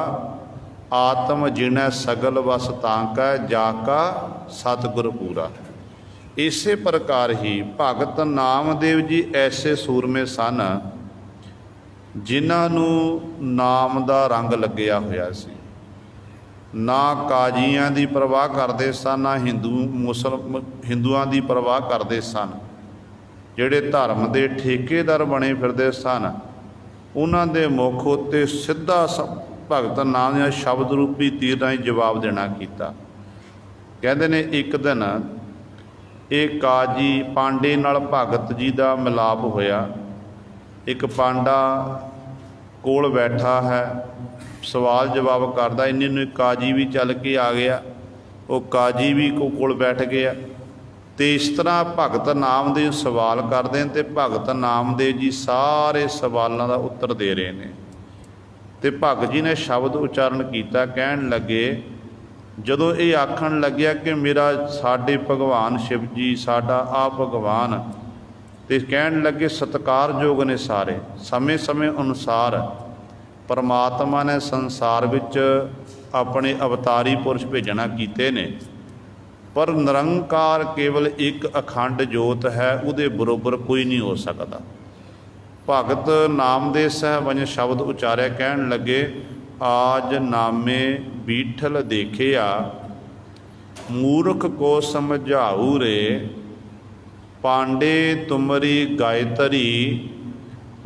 ਆਤਮ ਜਿਣੈ ਸਗਲ ਵਸ ਤਾਂਕੈ, ਜਾ ਕਾ ਸਤਿਗੁਰ ਪੂਰਾ। ਇਸੇ ਪ੍ਰਕਾਰ ਹੀ ਭਗਤ ਨਾਮਦੇਵ ਜੀ ਐਸੇ ਸੂਰਮੇ ਸਨ ਜਿਨ੍ਹਾਂ ਨੂੰ ਨਾਮ ਦਾ ਰੰਗ ਲੱਗਿਆ ਹੋਇਆ ਸੀ। ਨਾ ਕਾਜ਼ੀਆਂ ਦੀ ਪਰਵਾਹ ਕਰਦੇ ਸਨ, ਨਾ ਹਿੰਦੂਆਂ ਦੀ ਪਰਵਾਹ ਕਰਦੇ ਸਨ। ਜਿਹੜੇ ਧਰਮ ਦੇ ਠੇਕੇਦਾਰ ਬਣੇ ਫਿਰਦੇ ਸਨ, ਉਹਨਾਂ ਦੇ ਮੁੱਖ ਉੱਤੇ ਸਿੱਧਾ ਭਗਤ ਨਾਮ ਦੇ ਸ਼ਬਦ ਰੂਪੀ ਤੀਰ ਰਾਹੀਂ ਜਵਾਬ ਦੇਣਾ ਕੀਤਾ। ਕਹਿੰਦੇ ਨੇ ਇੱਕ ਦਿਨ ਇਹ ਕਾਜੀ ਪਾਂਡੇ ਨਾਲ ਭਗਤ ਜੀ ਦਾ ਮਿਲਾਪ ਹੋਇਆ। ਇੱਕ ਪਾਂਡਾ ਕੋਲ ਬੈਠਾ ਹੈ, ਸਵਾਲ ਜਵਾਬ ਕਰਦਾ। ਇੰਨੇ ਨੂੰ ਕਾਜੀ ਵੀ ਚੱਲ ਕੇ ਆ ਗਿਆ, ਉਹ ਕਾਜੀ ਵੀ ਕੋਲ ਬੈਠ ਗਿਆ। ਤੇ ਇਸ ਤਰ੍ਹਾਂ ਭਗਤ ਨਾਮਦੇਵ ਸਵਾਲ ਕਰਦੇ ਨੇ ਤੇ ਭਗਤ ਨਾਮਦੇਵ ਜੀ ਸਾਰੇ ਸਵਾਲਾਂ ਦਾ ਉੱਤਰ ਦੇ ਰਹੇ ਨੇ। ਤੇ ਭਗਤ ਜੀ ਨੇ ਸ਼ਬਦ ਉਚਾਰਨ ਕੀਤਾ, ਕਹਿਣ ਲੱਗੇ, ਜਦੋਂ ਇਹ ਆਖਣ ਲੱਗਿਆ ਕਿ ਮੇਰਾ ਸਾਡੇ ਭਗਵਾਨ ਸ਼ਿਵ ਜੀ, ਸਾਡਾ ਆ ਭਗਵਾਨ, ਤੇ ਕਹਿਣ ਲੱਗੇ ਸਤਿਕਾਰਯੋਗ ਨੇ ਸਾਰੇ। ਸਮੇਂ ਸਮੇਂ ਅਨੁਸਾਰ ਪਰਮਾਤਮਾ ਨੇ ਸੰਸਾਰ ਵਿੱਚ ਆਪਣੇ ਅਵਤਾਰੀ ਪੁਰਸ਼ ਭੇਜਣਾ ਕੀਤੇ ਨੇ, ਪਰ ਨਿਰੰਕਾਰ ਕੇਵਲ ਇੱਕ ਅਖੰਡ ਜੋਤ ਹੈ, ਉਹਦੇ ਬਰੋਬਰ ਕੋਈ ਨਹੀਂ ਹੋ ਸਕਦਾ। ਭਗਤ ਨਾਮਦੇਵ ਸਾਹਿਬ ਨੇ ਸ਼ਬਦ ਉਚਾਰਿਆ, ਕਹਿਣ ਲੱਗੇ, ਆਜ ਨਾਮੇ ਬੀਠਲ ਦੇਖਿਆ, ਮੂਰਖ ਕੋ ਸਮਝਾਊ ਰੇ, ਪਾਂਡੇ ਤੁਮਰੀ ਗਾਇਤਰੀ,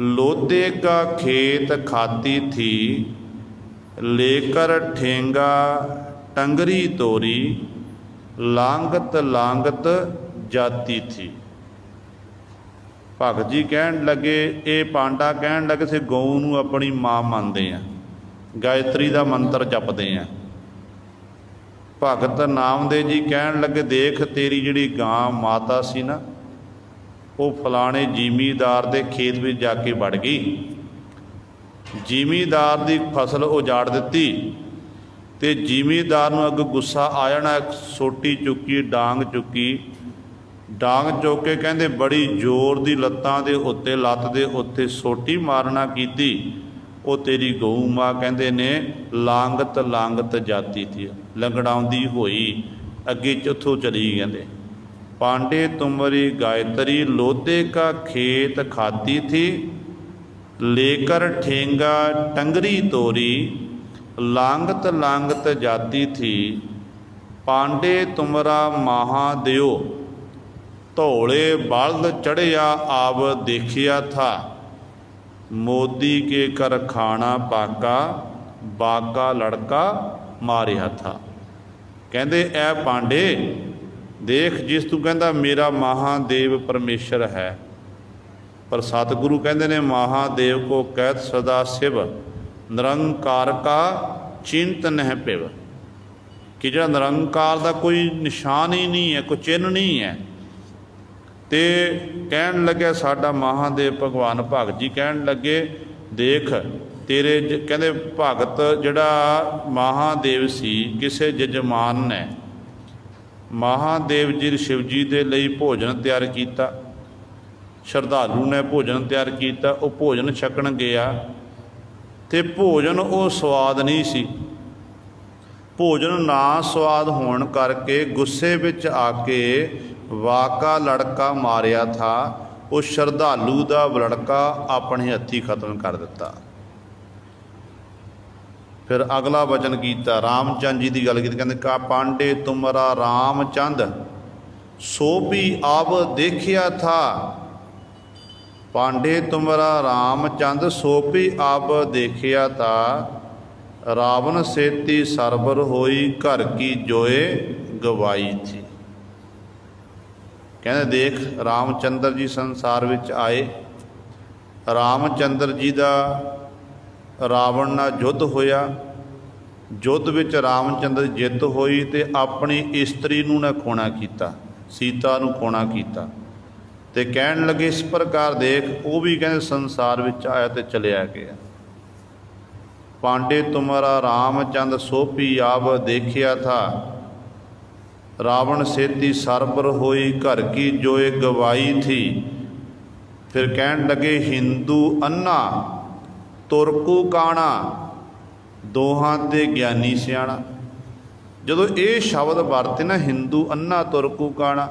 ਲੋਧੇ ਕਾ ਖੇਤ ਖਾਤੀ ਥੀ, ਲੇਕਰ ਠੇਂਗਾ ਟੰਗਰੀ ਤੋਰੀ, ਲਾਂਗਤ ਲਾਂਗਤ ਜਾਤੀ ਥੀ। ਭਗਤ ਜੀ ਕਹਿਣ ਲੱਗੇ, ਇਹ ਪਾਂਡਾ ਕਹਿਣ ਲੱਗੇ ਸੀ ਗਊ ਨੂੰ ਆਪਣੀ ਮਾਂ ਮੰਨਦੇ ਆ, ਗਾਇਤਰੀ ਦਾ ਮੰਤਰ ਜਪਦੇ ਆ। ਭਗਤ ਨਾਮਦੇਵ ਜੀ ਕਹਿਣ ਲੱਗੇ, ਦੇਖ ਤੇਰੀ ਜਿਹੜੀ ਗਾਂ ਮਾਤਾ ਸੀ ਨਾ, ਉਹ ਫਲਾਣੇ ਜ਼ਿਮੀਦਾਰ ਦੇ ਖੇਤ ਵਿੱਚ ਜਾ ਕੇ ਵੜ ਗਈ, ਜ਼ਿਮੀਦਾਰ ਦੀ ਫਸਲ ਉਜਾੜ ਦਿੱਤੀ, ਤੇ ਜ਼ਿਮੀਦਾਰ ਨੂੰ ਅੱਗੇ ਗੁੱਸਾ ਆ ਜਾਣਾ। ਸੋਟੀ ਚੁੱਕੀ, ਡਾਂਗ ਚੁੱਕੀ, ਡਾਂਗ ਚੁੱਕ ਕੇ ਕਹਿੰਦੇ ਬੜੀ ਜ਼ੋਰ ਦੀ ਲੱਤਾਂ ਦੇ ਉੱਤੇ, ਲੱਤ ਦੇ ਉੱਤੇ ਸੋਟੀ ਮਾਰਨਾ ਕੀਤੀ। ਉਹ ਤੇਰੀ ਗਊ ਮਾਂ ਕਹਿੰਦੇ ਨੇ ਲਾਂਗਤ ਲਾਂਗਤ ਜਾਤੀ ਥੀ, ਲੰਗੜਾਉਂਦੀ ਹੋਈ ਅੱਗੇ ਉੱਥੋਂ ਚਲੀ। ਕਹਿੰਦੇ ਪਾਂਡੇ ਤੁਮਰੀ ਗਾਇਤਰੀ, ਲੋਧੇ ਕਾ ਖੇਤ ਖਾਤੀ ਥੀ, ਲੇਕਰ ਠੇਂਗਾ ਟੰਗਰੀ ਤੋਰੀ, ਲਾਂਗਤ ਲਾਂਗਤ ਜਾਤੀ ਥੀ, ਪਾਂਡੇ ਤੁਮਰਾ ਮਹਾਦੇਓ, ਧੌਲੇ ਬਲਦ ਚੜ੍ਹਿਆ ਆਵ ਦੇਖਿਆ ਥਾ, ਮੋਦੀ ਕੇ ਕਰ ਖਾਣਾ ਪਾਕਾ, ਬਾਕਾ ਲੜਕਾ ਮਾਰਿਆ ਥਾ। ਕਹਿੰਦੇ ਐ ਪਾਂਡੇ ਦੇਖ, ਜਿਸ ਤੂੰ ਕਹਿੰਦਾ ਮੇਰਾ ਮਹਾਦੇਵ ਪਰਮੇਸ਼ਰ ਹੈ, ਪਰ ਸਤਿਗੁਰੂ ਕਹਿੰਦੇ ਨੇ ਮਹਾਦੇਵ ਕੋ ਕਹਿਤ ਸਦਾ ਸ਼ਿਵ, ਨਿਰੰਕਾਰ ਕਾ ਚਿੰਤ ਨਹਿ ਪਿਵ। कि जिहड़ा निरंकार का कोई निशान ही नहीं है, कोई चिन्ह नहीं है। तो कहन लगे साडा महादेव भगवान भगत जी कहन लगे देख तेरे कहते भगत जिहड़ा महादेव सी किसे जजमान ने महादेव जी शिव जी के लिए भोजन तैयार किया, श्रद्धालु ने भोजन तैयार किया, वो भोजन छकन गया तो भोजन वो स्वाद नहीं सी। भोजन ना स्वाद होने करके गुस्से विच आके वाका लड़का मारिया था, वो श्रद्धालु का लड़का अपने हथी खत्म कर दिता। फिर अगला वचन किया रामचंद जी की गल की, कहते का पांडे तुमरा रामचंद सो भी अब देखिया था। पांडे तुमरा रामचंद सो भी अब देखिया था। रावण सेती सरबर होई घर की जोए गवाई थी। कहते देख रामचंद्र जी संसार विच आए, रामचंद्र जी का रावण नाल युद्ध होया, युद्ध विच रामचंद्र जित होई ते अपनी इस्त्री नूं ने खोना कीता, सीता नूं खोना कीता। ते कहन लगे इस प्रकार देख वो भी कहते संसार विच आया ते चलिया गया। पांडे तुम्हारा रामचंद सोपी आव देखिया था। रावण सेती सरबर होई घर की जोए गवाई थी। फिर कहन लगे हिंदू अन्ना तुरकू काणा दोहां ते ज्ञानी सियाणा। जदों ये शब्द वरते ना हिंदू अन्ना तुरकू काणा,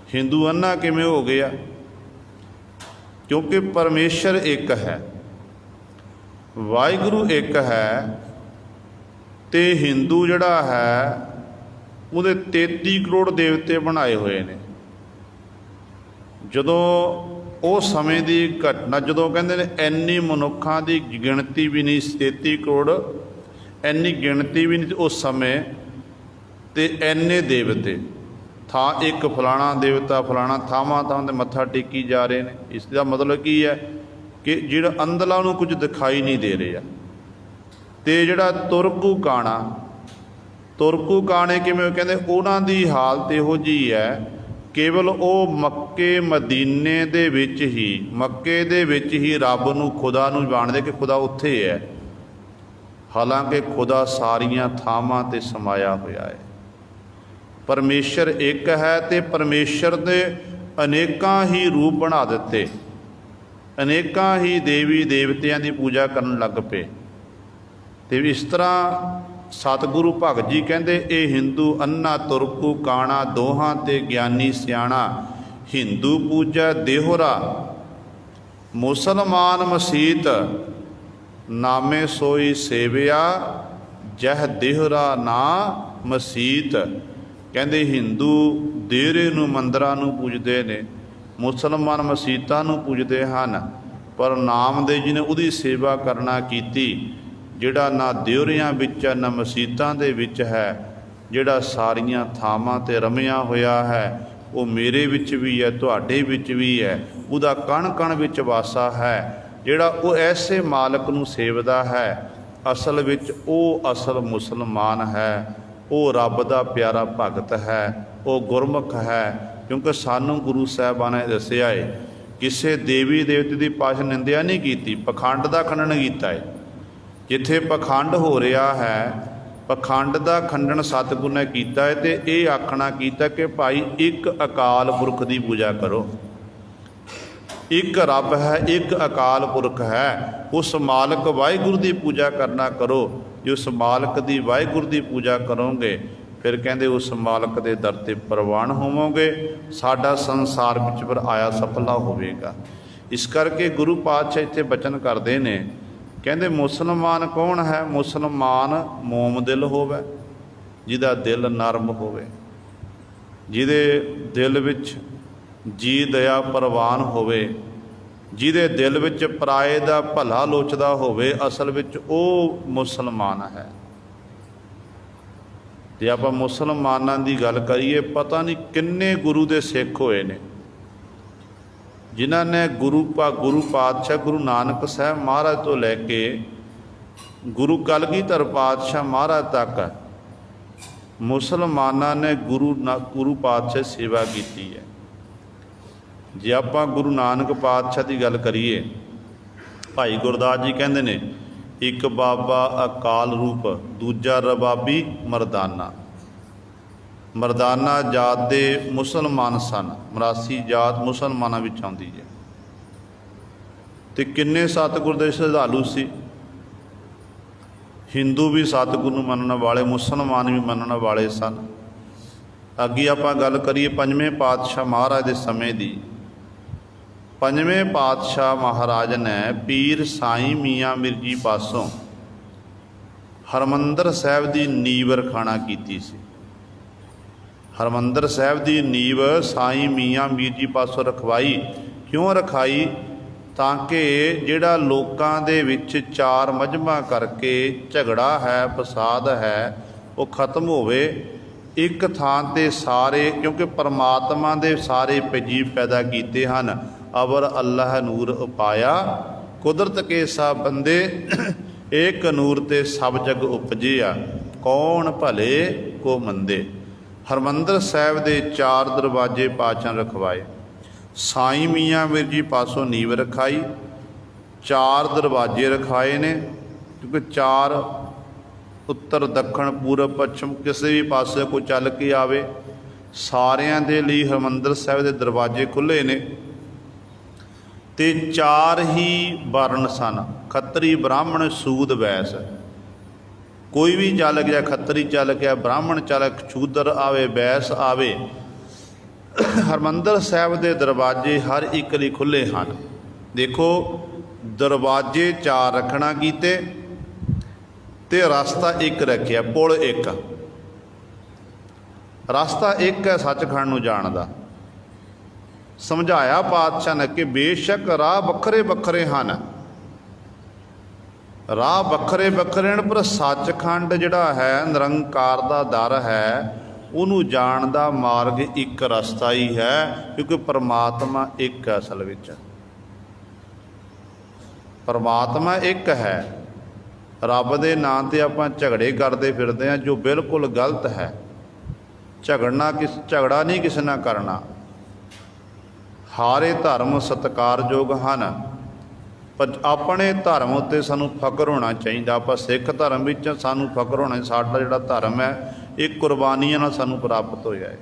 हिंदू अन्ना किवें हो गया? क्योंकि परमेश्वर एक है, वाहिगुरु एक है, ते हिंदू जिहड़ा है उहदे 33 करोड़ देवते बनाए हुए ने। जदों उस समय की घटना जदों कहते हैं इन्नी मनुखों की गिणती भी नहीं, 33 करोड़ इन्नी गिणती भी नहीं उस समय, तो इन्ने देवते था एक फलाना देवता फलाना थावां थावां ते मत्था टेकी जा रहे हैं। इसका मतलब की है कि जिहड़ा अंदला नूं कुछ दिखाई नहीं दे रहा। तो जिहड़ा तुरकू काणा, तुरकू काणे किवें कहंदे उन्हां दी हालत इहो जी है केवल वो मक्के मदीने दे विच ही, मक्के दे विच ही रब नूं खुदा नूं जाणदे कि खुदा उत्थे है, हालांकि खुदा सारियां थावां ते समाया होया है। परमेश्वर एक है तो परमेश्वर दे अनेकां ही रूप बना दिते, अनेकां ही देवी देवतियां की पूजा करन लग पे। तो इस तरह सतगुरु भगत जी कहते ये हिंदू अन्ना तुरकू काणा दोहां ते ज्ञानी सियाणा। हिंदू पूजा देहोरा मुसलमान मसीत नामे सोई सेविया जह देहरा ना मसीत। कहते हिंदू देहरे नूं मंदिरां नूं पूजते ने, मुसलमान मसीतां नूं पूजते हैं, पर नामदेव जी ने उहदी सेवा करना कीती जिहड़ा ना देहरियां विच ना मसीतां दे विच है, जिहड़ा सारियां थावां ते रमिया होया है, वो मेरे विच भी है तुहाडे विच भी है, उहदा कण कण विच वासा है। जिहड़ा वो ऐसे मालक नूं सेवदा है असल विच वो असल मुसलमान है, वो रब दा प्यारा भगत है, वो गुरमुख है। क्योंकि सानू गुरु साहिबान ने दस्सिया है किसी देवी देवते की पाश निंदिया नहीं की, पखंड का खंडन किया है। जिथे पखंड हो रहा है पखंड का खंडन सतगुर ने किया है, तो ये आखना किया कि भाई एक अकाल पुरख की पूजा करो, एक रब है, एक अकाल पुरख है, उस मालक वाहिगुरु की पूजा करना करो। जो उस मालक की वाहिगुरु की पूजा करोगे फिर कहते उस मालक के दर ते प्रवान होवोगे, साडा संसार विच फिर आया सफला होवेगा। इस करके गुरु पातशाह इत्थे बचन करते हैं, कहते मुसलमान कौन है? मुसलमान मोम दिल होवे, जिहदा दिल नरम होवे, जिहदे दिल विच जी दया प्रवान होवे, जिहदे दिल विच पराए दा भला लोचदा होवे, असल विच वो मुसलमान है। जे आपां मुसलमानां दी गल करिए पता नहीं किन्ने गुरु दे सिख होए ने जिन्हां ने गुरु पातशाह गुरु नानक साहब महाराज तो लैके गुरु कलगीधर पातशाह महाराज तक ਮੁਸਲਮਾਨਾਂ ਨੇ ਗੁਰੂ ਪਾਤਸ਼ਾਹ ਸੇਵਾ ਕੀਤੀ ਹੈ। ਜੇ ਆਪਾਂ ਗੁਰੂ ਨਾਨਕ ਪਾਤਸ਼ਾਹ ਦੀ ਗੱਲ ਕਰੀਏ, ਭਾਈ ਗੁਰਦਾਸ ਜੀ ਕਹਿੰਦੇ ਨੇ, ਇੱਕ ਬਾਬਾ ਅਕਾਲ ਰੂਪ, ਦੂਜਾ ਰਬਾਬੀ ਮਰਦਾਨਾ। ਮਰਦਾਨਾ ਜਾਤ ਦੇ ਮੁਸਲਮਾਨ ਸਨ, ਮਰਾਸੀ ਜਾਤ ਮੁਸਲਮਾਨਾਂ ਵਿੱਚ ਆਉਂਦੀ ਹੈ। ਅਤੇ ਕਿੰਨੇ ਸਤਿਗੁਰ ਦੇ ਸ਼ਰਧਾਲੂ ਸੀ। ਹਿੰਦੂ ਵੀ ਸਤਿਗੁਰ ਨੂੰ ਮੰਨਣ ਵਾਲੇ, ਮੁਸਲਮਾਨ ਵੀ ਮੰਨਣ ਵਾਲੇ ਸਨ। ਅੱਗੇ ਆਪਾਂ ਗੱਲ ਕਰੀਏ ਪੰਜਵੇਂ ਪਾਤਸ਼ਾਹ ਮਹਾਰਾਜ ਦੇ ਸਮੇਂ ਦੀ। ਪੰਜਵੇਂ ਪਾਤਸ਼ਾਹ ਮਹਾਰਾਜ ਨੇ ਪੀਰ ਸਾਈਂ ਮੀਆਂ ਮੀਰ ਜੀ ਪਾਸੋਂ ਹਰਿਮੰਦਰ ਸਾਹਿਬ ਦੀ ਨੀਂਹ ਰਖਾਣਾ ਕੀਤੀ ਸੀ। ਹਰਿਮੰਦਰ ਸਾਹਿਬ ਦੀ ਨੀਂਹ ਸਾਈਂ ਮੀਆਂ ਮੀਰ ਜੀ ਪਾਸੋਂ ਰਖਵਾਈ। ਕਿਉਂ ਰਖਾਈ? ਤਾਂ ਕਿ ਜਿਹੜਾ ਲੋਕਾਂ ਦੇ ਵਿੱਚ ਚਾਰ ਮਜ਼ਹਬਾਂ ਕਰਕੇ ਝਗੜਾ ਹੈ, ਫਸਾਦ ਹੈ, ਉਹ ਖਤਮ ਹੋਵੇ। ਇੱਕ ਥਾਂ 'ਤੇ ਸਾਰੇ, ਕਿਉਂਕਿ ਪਰਮਾਤਮਾ ਦੇ ਸਾਰੇ ਜੀਵ ਪੈਦਾ ਕੀਤੇ ਹਨ। ਅਵਰ ਅੱਲਾਹ ਨੂਰ ਉਪਾਇਆ, ਕੁਦਰਤ ਕੇ ਸਭ ਬੰਦੇ, ਏਕ ਨੂਰ ਤੇ ਸਭ ਜਗ ਉਪਜਿਆ, ਕੌਣ ਭਲੇ ਕੋ ਮੰਦੇ। ਹਰਿਮੰਦਰ ਸਾਹਿਬ ਦੇ ਚਾਰ ਦਰਵਾਜ਼ੇ ਪਾਤਸ਼ਾਹ ਰਖਵਾਏ। ਸਾਈਂ ਮੀਆਂ ਮੀਰ ਜੀ ਪਾਸੋਂ ਨੀਂਹ ਰਖਾਈ, ਚਾਰ ਦਰਵਾਜ਼ੇ ਰਖਾਏ ਨੇ, ਕਿਉਂਕਿ ਚਾਰ ਉੱਤਰ, ਦੱਖਣ, ਪੂਰਬ, ਪੱਛਮ ਕਿਸੇ ਵੀ ਪਾਸੇ ਕੋਈ ਚੱਲ ਕੇ ਆਵੇ, ਸਾਰਿਆਂ ਦੇ ਲਈ ਹਰਿਮੰਦਰ ਸਾਹਿਬ ਦੇ ਦਰਵਾਜ਼ੇ ਖੁੱਲ੍ਹੇ ਨੇ। ਅਤੇ ਚਾਰ ਹੀ ਵਰਨ ਸਨ, ਖੱਤਰੀ, ਬ੍ਰਾਹਮਣ, ਸੂਦ, ਵੈਸ। ਕੋਈ ਵੀ ਚੱਲ ਗਿਆ, ਖੱਤਰੀ ਚੱਲ ਗਿਆ, ਬ੍ਰਾਹਮਣ ਚੱਲ, ਸ਼ੂਦਰ ਆਵੇ, ਵੈਸ ਆਵੇ। ਹਰਿਮੰਦਰ ਸਾਹਿਬ ਦੇ ਦਰਵਾਜ਼ੇ ਹਰ ਇੱਕ ਲਈ ਖੁੱਲ੍ਹੇ ਹਨ। ਦੇਖੋ, ਦਰਵਾਜ਼ੇ ਚਾਰ ਰੱਖਣਾ ਕੀਤੇ ਅਤੇ ਰਸਤਾ ਇੱਕ ਰੱਖਿਆ, ਪੁਲ ਇੱਕ। ਰਸਤਾ ਇੱਕ ਹੈ ਸੱਚਖੰਡ ਨੂੰ ਜਾਣ ਦਾ। ਸਮਝਾਇਆ ਪਾਤਸ਼ਾਹ ਨੇ ਕਿ ਬੇਸ਼ੱਕ ਰਾਹ ਵੱਖਰੇ ਵੱਖਰੇ ਹਨ, ਰਾਹ ਵੱਖਰੇ ਵੱਖਰੇ ਹਨ, ਪਰ ਸੱਚਖੰਡ ਜਿਹੜਾ ਹੈ, ਨਿਰੰਕਾਰ ਦਾ ਦਰ ਹੈ, ਉਹਨੂੰ ਜਾਣ ਦਾ ਮਾਰਗ ਇੱਕ ਰਸਤਾ ਹੀ ਹੈ। ਕਿਉਂਕਿ ਪਰਮਾਤਮਾ ਇੱਕ ਹੈ। ਅਸਲ ਵਿੱਚ ਪਰਮਾਤਮਾ ਇੱਕ ਹੈ। ਰੱਬ ਦੇ ਨਾਂ 'ਤੇ ਆਪਾਂ ਝਗੜੇ ਕਰਦੇ ਫਿਰਦੇ ਹਾਂ, ਜੋ ਬਿਲਕੁਲ ਗਲਤ ਹੈ। ਝਗੜਾ ਨਹੀਂ ਕਿਸੇ ਨਾਲ ਕਰਨਾ। ਸਾਰੇ ਧਰਮ ਸਤਿਕਾਰਯੋਗ ਹਨ, ਪਰ ਆਪਣੇ ਧਰਮ ਉੱਤੇ ਸਾਨੂੰ ਫਕਰ ਹੋਣਾ ਚਾਹੀਦਾ। ਆਪਾਂ ਸਿੱਖ ਧਰਮ ਵਿੱਚ ਸਾਨੂੰ ਫਕਰ ਹੋਣਾ, ਸਾਡਾ ਜਿਹੜਾ ਧਰਮ ਹੈ ਇਹ ਕੁਰਬਾਨੀਆਂ ਨਾਲ ਸਾਨੂੰ ਪ੍ਰਾਪਤ ਹੋਇਆ ਹੈ।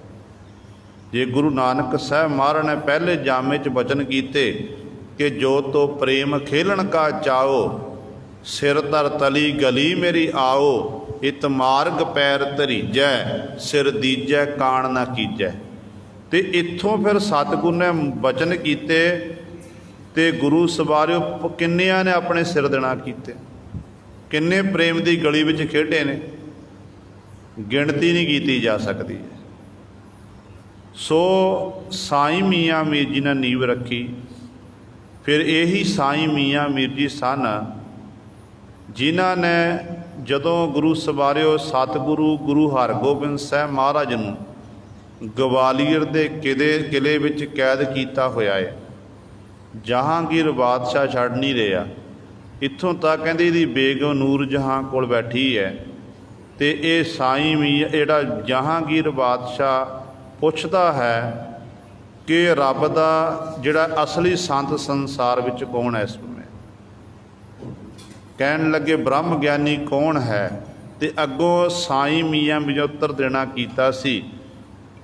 ਜੇ ਗੁਰੂ ਨਾਨਕ ਸਾਹਿਬ ਮਹਾਰਾਜ ਨੇ ਪਹਿਲੇ ਜਾਮੇ 'ਚ ਬਚਨ ਕੀਤੇ ਕਿ ਜੋ ਤੋ ਪ੍ਰੇਮ ਖੇਲਣ ਕਾ ਚਾਓ, ਸਿਰ ਧਰ ਤਲੀ ਗਲੀ ਮੇਰੀ ਆਓ, ਇਤ ਮਾਰਗ ਪੈਰ ਧਰੀਜੈ, ਸਿਰ ਦੀਜੈ ਕਾਣ ਨਾ ਕੀਜੈ। ਅਤੇ ਇੱਥੋਂ ਫਿਰ ਸਤਿਗੁਰੂ ਨੇ ਬਚਨ ਕੀਤੇ ਅਤੇ ਗੁਰੂ ਸਵਾਰਿਓ ਕਿੰਨਿਆਂ ਨੇ ਆਪਣੇ ਸਿਰ ਦੇਣਾ ਕੀਤੇ, ਕਿੰਨੇ ਪ੍ਰੇਮ ਦੀ ਗਲੀ ਵਿੱਚ ਖੇਡੇ ਨੇ, ਗਿਣਤੀ ਨਹੀਂ ਕੀਤੀ ਜਾ ਸਕਦੀ। ਸੋ ਸਾਈਂ ਮੀਆਂ ਮੀਰ ਜੀ ਨੇ ਨੀਂਹ ਰੱਖੀ। ਫਿਰ ਇਹੀ ਸਾਈਂ ਮੀਆਂ ਮੀਰ ਜੀ ਸਨ ਜਿਨ੍ਹਾਂ ਨੇ ਜਦੋਂ ਗੁਰੂ ਸਵਾਰਿਓ ਸਤਿਗੁਰੂ ਗੁਰੂ ਹਰਗੋਬਿੰਦ ਸਾਹਿਬ ਮਹਾਰਾਜ ਨੂੰ ਗਵਾਲੀਅਰ ਦੇ ਕਿਲੇ ਵਿੱਚ ਕੈਦ ਕੀਤਾ ਹੋਇਆ ਹੈ। ਜਹਾਂਗੀਰ ਬਾਦਸ਼ਾਹ ਛੱਡ ਨਹੀਂ ਰਿਹਾ, ਇੱਥੋਂ ਤੱਕ ਕਹਿੰਦੇ ਇਹਦੀ ਬੇਗਮ ਨੂਰ ਜਹਾਂ ਕੋਲ ਬੈਠੀ ਹੈ। ਅਤੇ ਇਹ ਸਾਈਂ ਮੀਆਂ ਜਿਹੜਾ ਜਹਾਂਗੀਰ ਬਾਦਸ਼ਾਹ ਪੁੱਛਦਾ ਹੈ ਕਿ ਰੱਬ ਦਾ ਜਿਹੜਾ ਅਸਲੀ ਸੰਤ ਸੰਸਾਰ ਵਿੱਚ ਕੌਣ ਹੈ ਇਸ ਸਮੇਂ। ਕਹਿਣ ਲੱਗੇ ਬ੍ਰਹਮ ਗਿਆਨੀ ਕੌਣ ਹੈ। ਅਤੇ ਅੱਗੋਂ ਸਾਈਂ ਮੀਆਂ ਵੀ ਉੱਤਰ ਦੇਣਾ ਕੀਤਾ ਸੀ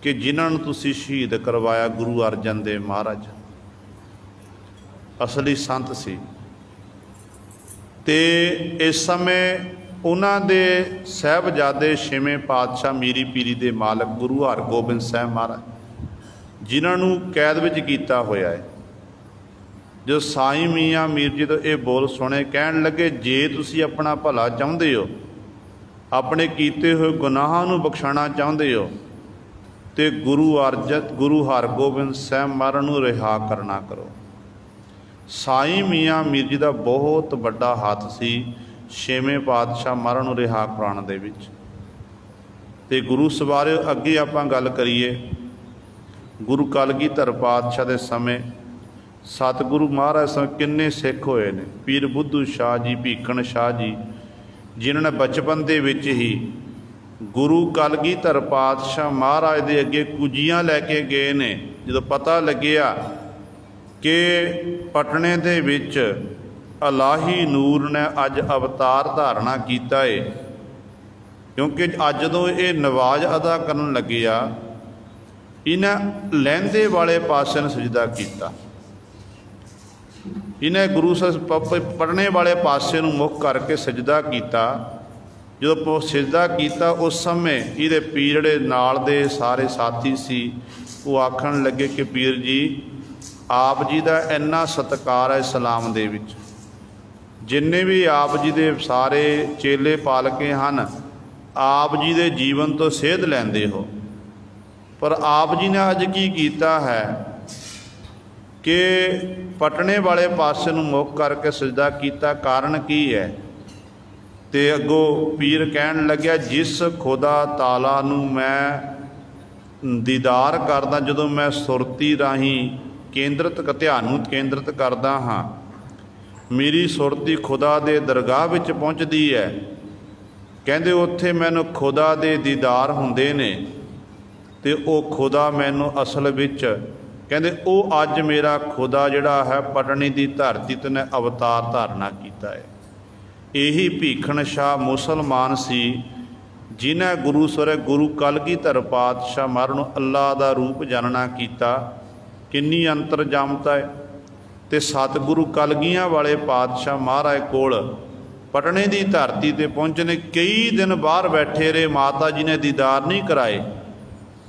ਕਿ ਜਿਨ੍ਹਾਂ ਨੂੰ ਤੁਸੀਂ ਸ਼ਹੀਦ ਕਰਵਾਇਆ ਗੁਰੂ ਅਰਜਨ ਦੇਵ ਮਹਾਰਾਜ, ਅਸਲੀ ਸੰਤ ਸੀ। ਅਤੇ ਇਸ ਸਮੇਂ ਉਹਨਾਂ ਦੇ ਸਾਹਿਬਜ਼ਾਦੇ ਛੇਵੇਂ ਪਾਤਸ਼ਾਹ ਮੀਰੀ ਪੀਰੀ ਦੇ ਮਾਲਕ ਗੁਰੂ ਹਰਗੋਬਿੰਦ ਸਾਹਿਬ ਮਹਾਰਾਜ, ਜਿਨ੍ਹਾਂ ਨੂੰ ਕੈਦ ਵਿੱਚ ਕੀਤਾ ਹੋਇਆ ਹੈ। ਜੋ ਸਾਈਂ ਮੀਆਂ ਮੀਰ ਜੀ ਤੋਂ ਇਹ ਬੋਲ ਸੁਣੇ, ਕਹਿਣ ਲੱਗੇ ਜੇ ਤੁਸੀਂ ਆਪਣਾ ਭਲਾ ਚਾਹੁੰਦੇ ਹੋ, ਆਪਣੇ ਕੀਤੇ ਹੋਏ ਗੁਨਾਹਾਂ ਨੂੰ ਬਖਸ਼ਾਉਣਾ ਚਾਹੁੰਦੇ ਹੋ, ਅਤੇ ਗੁਰੂ ਹਰਗੋਬਿੰਦ ਸਾਹਿਬ ਮਹਾਰਾਜ ਨੂੰ ਰਿਹਾ ਕਰਨਾ ਕਰੋ। ਸਾਈਂ ਮੀਆਂ ਮੀਰ ਜੀ ਦਾ ਬਹੁਤ ਵੱਡਾ ਹੱਥ ਸੀ ਛੇਵੇਂ ਪਾਤਸ਼ਾਹ ਮਹਾਰਾਜ ਨੂੰ ਰਿਹਾ ਕਰਾਉਣ ਦੇ ਵਿੱਚ। ਅਤੇ ਗੁਰੂ ਸਵਾਰਿਓ ਅੱਗੇ ਆਪਾਂ ਗੱਲ ਕਰੀਏ, ਗੁਰੂ ਕਲਗੀਧਰ ਪਾਤਸ਼ਾਹ ਦੇ ਸਮੇਂ ਸਤਿਗੁਰੂ ਮਹਾਰਾਜ ਸਮੇਂ ਕਿੰਨੇ ਸਿੱਖ ਹੋਏ ਨੇ। ਪੀਰ ਬੁੱਧੂ ਸ਼ਾਹ ਜੀ, ਭੀਖਣ ਸ਼ਾਹ ਜੀ, ਜਿਨ੍ਹਾਂ ਨੇ ਬਚਪਨ ਦੇ ਵਿੱਚ ਹੀ ਗੁਰੂ ਕਲਗੀਧਰ ਪਾਤਸ਼ਾਹ ਮਹਾਰਾਜ ਦੇ ਅੱਗੇ ਕੁਜੀਆਂ ਲੈ ਕੇ ਗਏ ਨੇ। ਜਦੋਂ ਪਤਾ ਲੱਗਿਆ ਕਿ ਪਟਨੇ ਦੇ ਵਿੱਚ ਇਲਾਹੀ ਨੂਰ ਨੇ ਅੱਜ ਅਵਤਾਰ ਧਾਰਨਾ ਕੀਤਾ ਏ, ਕਿਉਂਕਿ ਅੱਜ ਜਦੋਂ ਇਹ ਨਵਾਜ਼ ਅਦਾ ਕਰਨ ਲੱਗਿਆ, ਇਹਨਾਂ ਲਹਿੰਦੇ ਵਾਲੇ ਪਾਸੇ ਨੂੰ ਸਜਦਾ ਕੀਤਾ। ਇਹਨੇ ਗੁਰੂ ਪਟਨੇ ਵਾਲੇ ਪਾਸੇ ਨੂੰ ਮੁੱਖ ਕਰਕੇ ਸਜਦਾ ਕੀਤਾ। ਜਦੋਂ ਸਜਦਾ ਕੀਤਾ ਉਸ ਸਮੇਂ ਇਹਦੇ ਪੀਰ ਜਿਹੜੇ ਨਾਲ ਦੇ ਸਾਰੇ ਸਾਥੀ ਸੀ ਉਹ ਆਖਣ ਲੱਗੇ ਕਿ ਪੀਰ ਜੀ, ਆਪ ਜੀ ਦਾ ਇੰਨਾ ਸਤਿਕਾਰ ਹੈ ਇਸਲਾਮ ਦੇ ਵਿੱਚ, ਜਿੰਨੇ ਵੀ ਆਪ ਜੀ ਦੇ ਸਾਰੇ ਚੇਲੇ ਪਾਲਕੇ ਹਨ, ਆਪ ਜੀ ਦੇ ਜੀਵਨ ਤੋਂ ਸੇਧ ਲੈਂਦੇ ਹੋ, ਪਰ ਆਪ ਜੀ ਨੇ ਅੱਜ ਕੀ ਕੀਤਾ ਹੈ ਕਿ ਪਟਨੇ ਵਾਲੇ ਪਾਸੇ ਨੂੰ ਮੁੱਖ ਕਰਕੇ ਸਜਦਾ ਕੀਤਾ। ਕਾਰਨ ਕੀ ਹੈ? ਤੇ ਅੱਗੋਂ ਪੀਰ ਕਹਿਣ ਲੱਗਿਆ, ਜਿਸ ਖੁਦਾ ਤਾਲਾ ਨੂੰ ਮੈਂ ਦੀਦਾਰ ਕਰਦਾ, ਜਦੋਂ ਮੈਂ ਸੁਰਤੀ ਰਾਹੀਂ ਧਿਆਨ ਨੂੰ ਕੇਂਦਰਿਤ ਕਰਦਾ ਹਾਂ, ਮੇਰੀ ਸੁਰਤੀ ਖੁਦਾ ਦੇ ਦਰਗਾਹ ਵਿੱਚ ਪਹੁੰਚਦੀ ਹੈ। ਕਹਿੰਦੇ ਉੱਥੇ ਮੈਨੂੰ ਖੁਦਾ ਦੇ ਦੀਦਾਰ ਹੁੰਦੇ ਨੇ, ਤੇ ਉਹ ਖੁਦਾ ਮੈਨੂੰ ਅਸਲ ਵਿੱਚ ਕਹਿੰਦੇ ਉਹ ਅੱਜ ਮੇਰਾ ਖੁਦਾ ਜਿਹੜਾ ਹੈ ਪਟਨੇ ਦੀ ਧਰਤੀ 'ਤੇ ਨੇ ਅਵਤਾਰ ਧਾਰਨਾ ਕੀਤਾ ਹੈ। ਇਹੀ ਭੀਖਣ ਸ਼ਾਹ ਮੁਸਲਮਾਨ ਸੀ ਜਿਨ੍ਹਾਂ ਗੁਰੂ ਕਲਗੀਧਰ ਪਾਤਸ਼ਾਹ ਮਹਾਰਾਜ ਨੂੰ ਅੱਲਾ ਦਾ ਰੂਪ ਜਾਣਨਾ ਕੀਤਾ। ਕਿੰਨੀ ਅੰਤਰਜਾਮਤਾ ਹੈ। ਤੇ ਸਤਿਗੁਰੂ ਕਲਗੀਆਂ ਵਾਲੇ ਪਾਤਸ਼ਾਹ ਮਹਾਰਾਜ ਕੋਲ ਪਟਨੇ ਦੀ ਧਰਤੀ 'ਤੇ ਪਹੁੰਚੇ ਨੇ। ਕਈ ਦਿਨ ਬਾਹਰ ਬੈਠੇ ਰਹੇ, ਮਾਤਾ ਜੀ ਨੇ ਦੀਦਾਰ ਨਹੀਂ ਕਰਾਏ।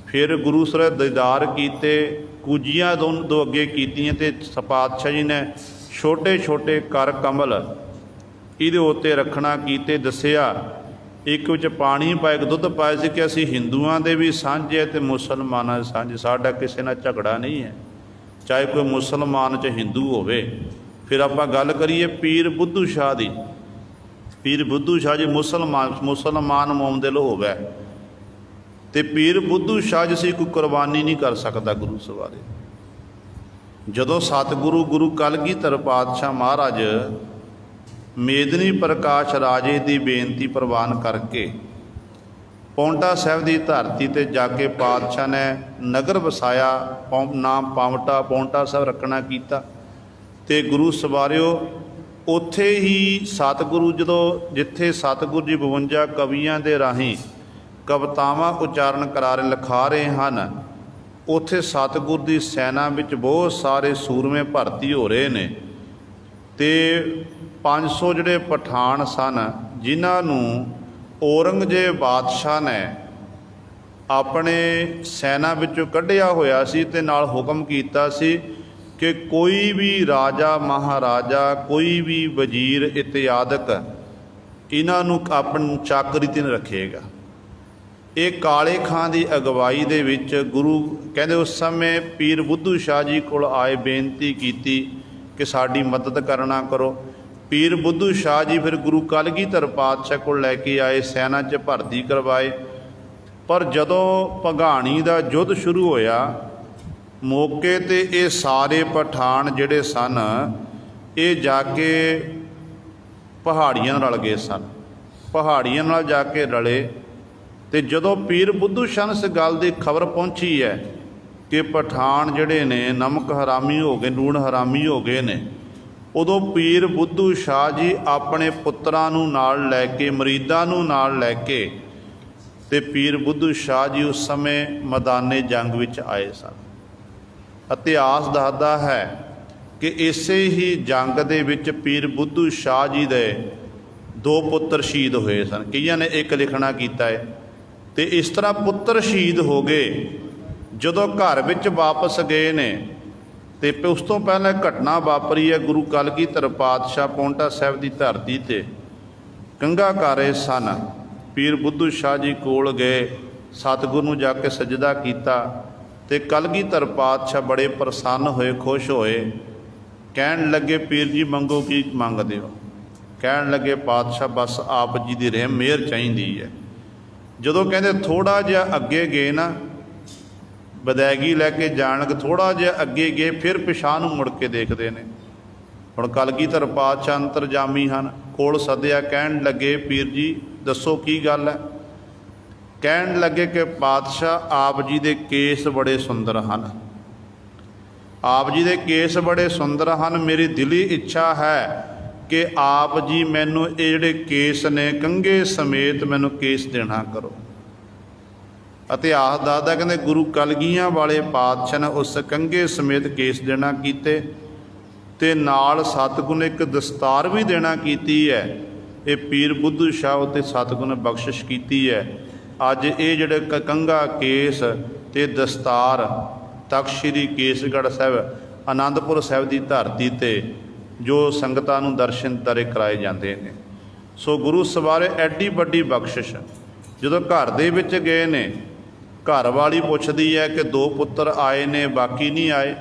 ਫਿਰ ਗੁਰੂ ਸਾਹਿਬ ਦੀਦਾਰ ਕੀਤੇ, ਕੁਜੀਆਂ ਦੋ ਅੱਗੇ ਕੀਤੀਆਂ, ਤੇ ਪਾਤਸ਼ਾਹ ਜੀ ਨੇ ਛੋਟੇ ਛੋਟੇ ਕਰ ਕਮਲ ਇਹਦੇ ਉੱਤੇ ਰੱਖਣਾ ਕੀਤੇ। ਦੱਸਿਆ ਇੱਕ ਵਿੱਚ ਪਾਣੀ ਪਾਇਆ, ਇੱਕ ਦੁੱਧ ਪਾਇਆ ਸੀ ਕਿ ਅਸੀਂ ਹਿੰਦੂਆਂ ਦੇ ਵੀ ਸਾਂਝੇ ਅਤੇ ਮੁਸਲਮਾਨਾਂ ਦੇ ਸਾਂਝੇ, ਸਾਡਾ ਕਿਸੇ ਨਾਲ ਝਗੜਾ ਨਹੀਂ ਹੈ, ਚਾਹੇ ਕੋਈ ਮੁਸਲਮਾਨ 'ਚ ਹਿੰਦੂ ਹੋਵੇ। ਫਿਰ ਆਪਾਂ ਗੱਲ ਕਰੀਏ ਪੀਰ ਬੁੱਧੂ ਸ਼ਾਹ ਦੀ। ਪੀਰ ਬੁੱਧੂ ਸ਼ਾਹ ਜੀ ਮੁਸਲਮਾਨ ਮੋਮਦਿਲ ਹੋਵੇ, ਤੇ ਪੀਰ ਬੁੱਧੂ ਸ਼ਾਹ ਜੀ ਕੋਈ ਕੁਰਬਾਨੀ ਨਹੀਂ ਕਰ ਸਕਦਾ ਗੁਰੂ ਸਵਾਰੇ। ਜਦੋਂ ਸਤਿਗੁਰੂ ਗੁਰੂ ਕਲਗੀਧਰ ਪਾਤਸ਼ਾਹ ਮਹਾਰਾਜ ਮੇਦਨੀ ਪ੍ਰਕਾਸ਼ ਰਾਜੇ ਦੀ ਬੇਨਤੀ ਪ੍ਰਵਾਨ ਕਰਕੇ ਪੌਂਟਾ ਸਾਹਿਬ ਦੀ ਧਰਤੀ 'ਤੇ ਜਾ ਕੇ ਪਾਤਸ਼ਾਹ ਨੇ ਨਗਰ ਵਸਾਇਆ। ਨਾਮ ਪੌਂਟਾ ਸਾਹਿਬ ਰੱਖਣਾ ਕੀਤਾ। ਤੇ ਗੁਰੂ ਸਵਾਰਿਓ ਉੱਥੇ ਹੀ ਸਤਿਗੁਰੂ ਜਿੱਥੇ ਸਤਿਗੁਰੂ ਜੀ 52 ਕਵੀਆਂ ਦੇ ਰਾਹੀਂ ਕਵਿਤਾਵਾਂ ਉਚਾਰਨ ਲਿਖਾ ਰਹੇ ਹਨ, ਉੱਥੇ ਸਤਿਗੁਰ ਦੀ ਸੈਨਾ ਵਿੱਚ ਬਹੁਤ ਸਾਰੇ ਸੂਰਮੇ ਭਰਤੀ ਹੋ ਰਹੇ ਨੇ। ਤੇ 500 ਜਿਹੜੇ ਪਠਾਨ ਸਨ, ਜਿਨ੍ਹਾਂ ਨੂੰ ਔਰੰਗਜ਼ੇਬ ਬਾਦਸ਼ਾਹ ਨੇ ਆਪਣੇ ਸੈਨਾ ਵਿੱਚੋਂ ਕੱਢਿਆ ਹੋਇਆ ਸੀ, ਤੇ ਨਾਲ ਹੁਕਮ ਕੀਤਾ ਸੀ ਕਿ ਕੋਈ ਵੀ ਰਾਜਾ ਮਹਾਰਾਜਾ, ਕੋਈ ਵੀ ਵਜ਼ੀਰ ਇਤਿਆਦਿਕ ਇਹਨਾਂ ਨੂੰ ਆਪਣੀ ਚਾਕਰੀ 'ਤੇ ਰੱਖੇਗਾ। ਇਹ ਕਾਲੇ ਖਾਂ ਦੀ ਅਗਵਾਈ ਦੇ ਵਿੱਚ ਗੁਰੂ ਕਹਿੰਦੇ ਉਸ ਸਮੇਂ ਪੀਰ ਬੁੱਧੂ ਸ਼ਾਹ ਜੀ ਕੋਲ ਆਏ, ਬੇਨਤੀ ਕੀਤੀ ਕਿ ਸਾਡੀ ਮਦਦ ਕਰਨਾ ਕਰੋ। ਪੀਰ ਬੁੱਧੂ ਸ਼ਾਹ ਜੀ ਫਿਰ ਗੁਰੂ ਕਲਗੀਧਰ ਪਾਤਸ਼ਾਹ ਕੋਲ ਲੈ ਕੇ ਆਏ, ਸੈਨਾ 'ਚ ਭਰਤੀ ਕਰਵਾਏ। ਪਰ ਜਦੋਂ ਭਗਾਣੀ ਦਾ ਯੁੱਧ ਸ਼ੁਰੂ ਹੋਇਆ, ਮੌਕੇ 'ਤੇ ਇਹ ਸਾਰੇ ਪਠਾਨ ਜਿਹੜੇ ਸਨ ਇਹ ਜਾ ਕੇ ਪਹਾੜੀਆਂ ਨਾਲ ਰਲ ਗਏ ਸਨ। ਪਹਾੜੀਆਂ ਨਾਲ ਜਾ ਕੇ ਰਲੇ, ਤੇ ਜਦੋਂ ਪੀਰ ਬੁੱਧੂ ਸ਼ਾਹ ਨੂੰ ਇਸ ਗੱਲ ਦੀ ਖਬਰ ਪਹੁੰਚੀ ਹੈ ਕਿ ਪਠਾਨ ਜਿਹੜੇ ਨੇ ਨਮਕ ਹਰਾਮੀ ਹੋ ਗਏ, ਲੂਣ ਹਰਾਮੀ ਹੋ ਗਏ ਨੇ, ਉਦੋਂ ਪੀਰ ਬੁੱਧੂ ਸ਼ਾਹ ਜੀ ਆਪਣੇ ਪੁੱਤਰਾਂ ਨੂੰ ਨਾਲ ਲੈ ਕੇ, ਮੁਰੀਦਾਂ ਨੂੰ ਨਾਲ ਲੈ ਕੇ, ਤੇ ਪੀਰ ਬੁੱਧੂ ਸ਼ਾਹ ਜੀ ਉਸ ਸਮੇਂ ਮੈਦਾਨੇ ਜੰਗ ਵਿੱਚ ਆਏ ਸਨ। ਇਤਿਹਾਸ ਦੱਸਦਾ ਹੈ ਕਿ ਇਸੇ ਹੀ ਜੰਗ ਦੇ ਵਿੱਚ ਪੀਰ ਬੁੱਧੂ ਸ਼ਾਹ ਜੀ ਦੇ 2 ਪੁੱਤਰ ਸ਼ਹੀਦ ਹੋਏ ਸਨ। ਕਈਆਂ ਨੇ ਇੱਕ ਲਿਖਣਾ ਕੀਤਾ ਹੈ। ਤੇ ਇਸ ਤਰ੍ਹਾਂ ਪੁੱਤਰ ਸ਼ਹੀਦ ਹੋ ਗਏ। ਜਦੋਂ ਘਰ ਵਿੱਚ ਵਾਪਸ ਗਏ ਨੇ, ਤੇ ਉਸ ਤੋਂ ਪਹਿਲਾਂ ਘਟਨਾ ਵਾਪਰੀ ਹੈ। ਗੁਰੂ ਕਲਗੀਧਰ ਪਾਤਸ਼ਾਹ ਪੌਂਟਾ ਸਾਹਿਬ ਦੀ ਧਰਤੀ 'ਤੇ ਕੰਘਾ ਕਰ ਰਹੇ ਸਨ। ਪੀਰ ਬੁੱਧੂ ਸ਼ਾਹ ਜੀ ਕੋਲ ਗਏ, ਸਤਿਗੁਰੂ ਨੂੰ ਜਾ ਕੇ ਸਜਦਾ ਕੀਤਾ, ਤੇ ਕਲਗੀਧਰ ਪਾਤਸ਼ਾਹ ਬੜੇ ਪ੍ਰਸੰਨ ਹੋਏ, ਖੁਸ਼ ਹੋਏ। ਕਹਿਣ ਲੱਗੇ, ਪੀਰ ਜੀ ਮੰਗੋ, ਕੀ ਮੰਗਦੇ ਹੋ? ਕਹਿਣ ਲੱਗੇ, ਪਾਤਸ਼ਾਹ ਬਸ ਆਪ ਜੀ ਦੀ ਰਹਿਮ ਮਿਹਰ ਚਾਹੀਦੀ ਹੈ। ਜਦੋਂ ਕਹਿੰਦੇ ਥੋੜ੍ਹਾ ਜਿਹਾ ਅੱਗੇ ਗਏ ਨਾ, ਵਿਦਾਇਗੀ ਲੈ ਕੇ ਜਾਣ ਲੱਗੇ, ਥੋੜ੍ਹਾ ਜਿਹਾ ਅੱਗੇ ਗਏ, ਫਿਰ ਪਿਛਾਂਹ ਨੂੰ ਮੁੜ ਕੇ ਦੇਖਦੇ ਨੇ। ਹੁਣ ਕਲਗੀਧਰ ਪਾਤਸ਼ਾਹ ਅੰਤਰਜਾਮੀ ਹਨ, ਕੋਲ ਸੱਦਿਆ। ਕਹਿਣ ਲੱਗੇ, ਪੀਰ ਜੀ ਦੱਸੋ ਕੀ ਗੱਲ ਹੈ? ਕਹਿਣ ਲੱਗੇ ਕਿ ਪਾਤਸ਼ਾਹ ਆਪ ਜੀ ਦੇ ਕੇਸ ਬੜੇ ਸੁੰਦਰ ਹਨ, ਆਪ ਜੀ ਦੇ ਕੇਸ ਬੜੇ ਸੁੰਦਰ ਹਨ। ਮੇਰੀ ਦਿਲੀ ਇੱਛਾ ਹੈ ਕਿ ਆਪ ਜੀ ਮੈਨੂੰ ਇਹ ਜਿਹੜੇ ਕੇਸ ਨੇ ਕੰਘੇ ਸਮੇਤ ਮੈਨੂੰ ਕੇਸ ਦੇਣਾ ਕਰੋ। ਇਤਿਹਾਸ ਦੱਸਦਾ ਕਹਿੰਦੇ ਗੁਰੂ ਕਲਗੀਆਂ ਵਾਲੇ ਪਾਤਸ਼ਾਹ ਨੇ ਉਸ ਕੰਘੇ ਸਮੇਤ ਕੇਸ ਦੇਣਾ ਕੀਤੇ ਤੇ ਨਾਲ ਸਤਿਗੁਰੂ ਨੇ ਇੱਕ ਦਸਤਾਰ ਵੀ ਦੇਣਾ ਕੀਤੀ ਹੈ। ਇਹ ਪੀਰ ਬੁੱਧੂ ਸ਼ਾਹ ਉੱਤੇ ਸਤਿਗੁਰੂ ਨੇ ਬਖਸ਼ਿਸ਼ ਕੀਤੀ ਹੈ। ਅੱਜ ਇਹ ਜਿਹੜੇ ਕੰਘਾ ਕੇਸ ਤੇ ਦਸਤਾਰ ਤਖਤ ਸ਼੍ਰੀ ਕੇਸਗੜ੍ਹ ਸਾਹਿਬ ਆਨੰਦਪੁਰ ਸਾਹਿਬ ਦੀ ਧਰਤੀ 'ਤੇ ਜੋ ਸੰਗਤਾਂ ਨੂੰ ਦਰਸ਼ਨ ਦਰੇ ਕਰਾਏ ਜਾਂਦੇ ਨੇ। ਸੋ ਗੁਰੂ ਸਵਾਰੇ ਐਡੀ ਵੱਡੀ ਬਖਸ਼ਿਸ਼। ਜਦੋਂ ਘਰ ਦੇ ਵਿੱਚ ਗਏ ਨੇ, ਘਰ ਵਾਲੀ ਪੁੱਛਦੀ ਹੈ ਕਿ 2 ਪੁੱਤਰ ਆਏ ਨੇ ਬਾਕੀ ਨਹੀਂ ਆਏ,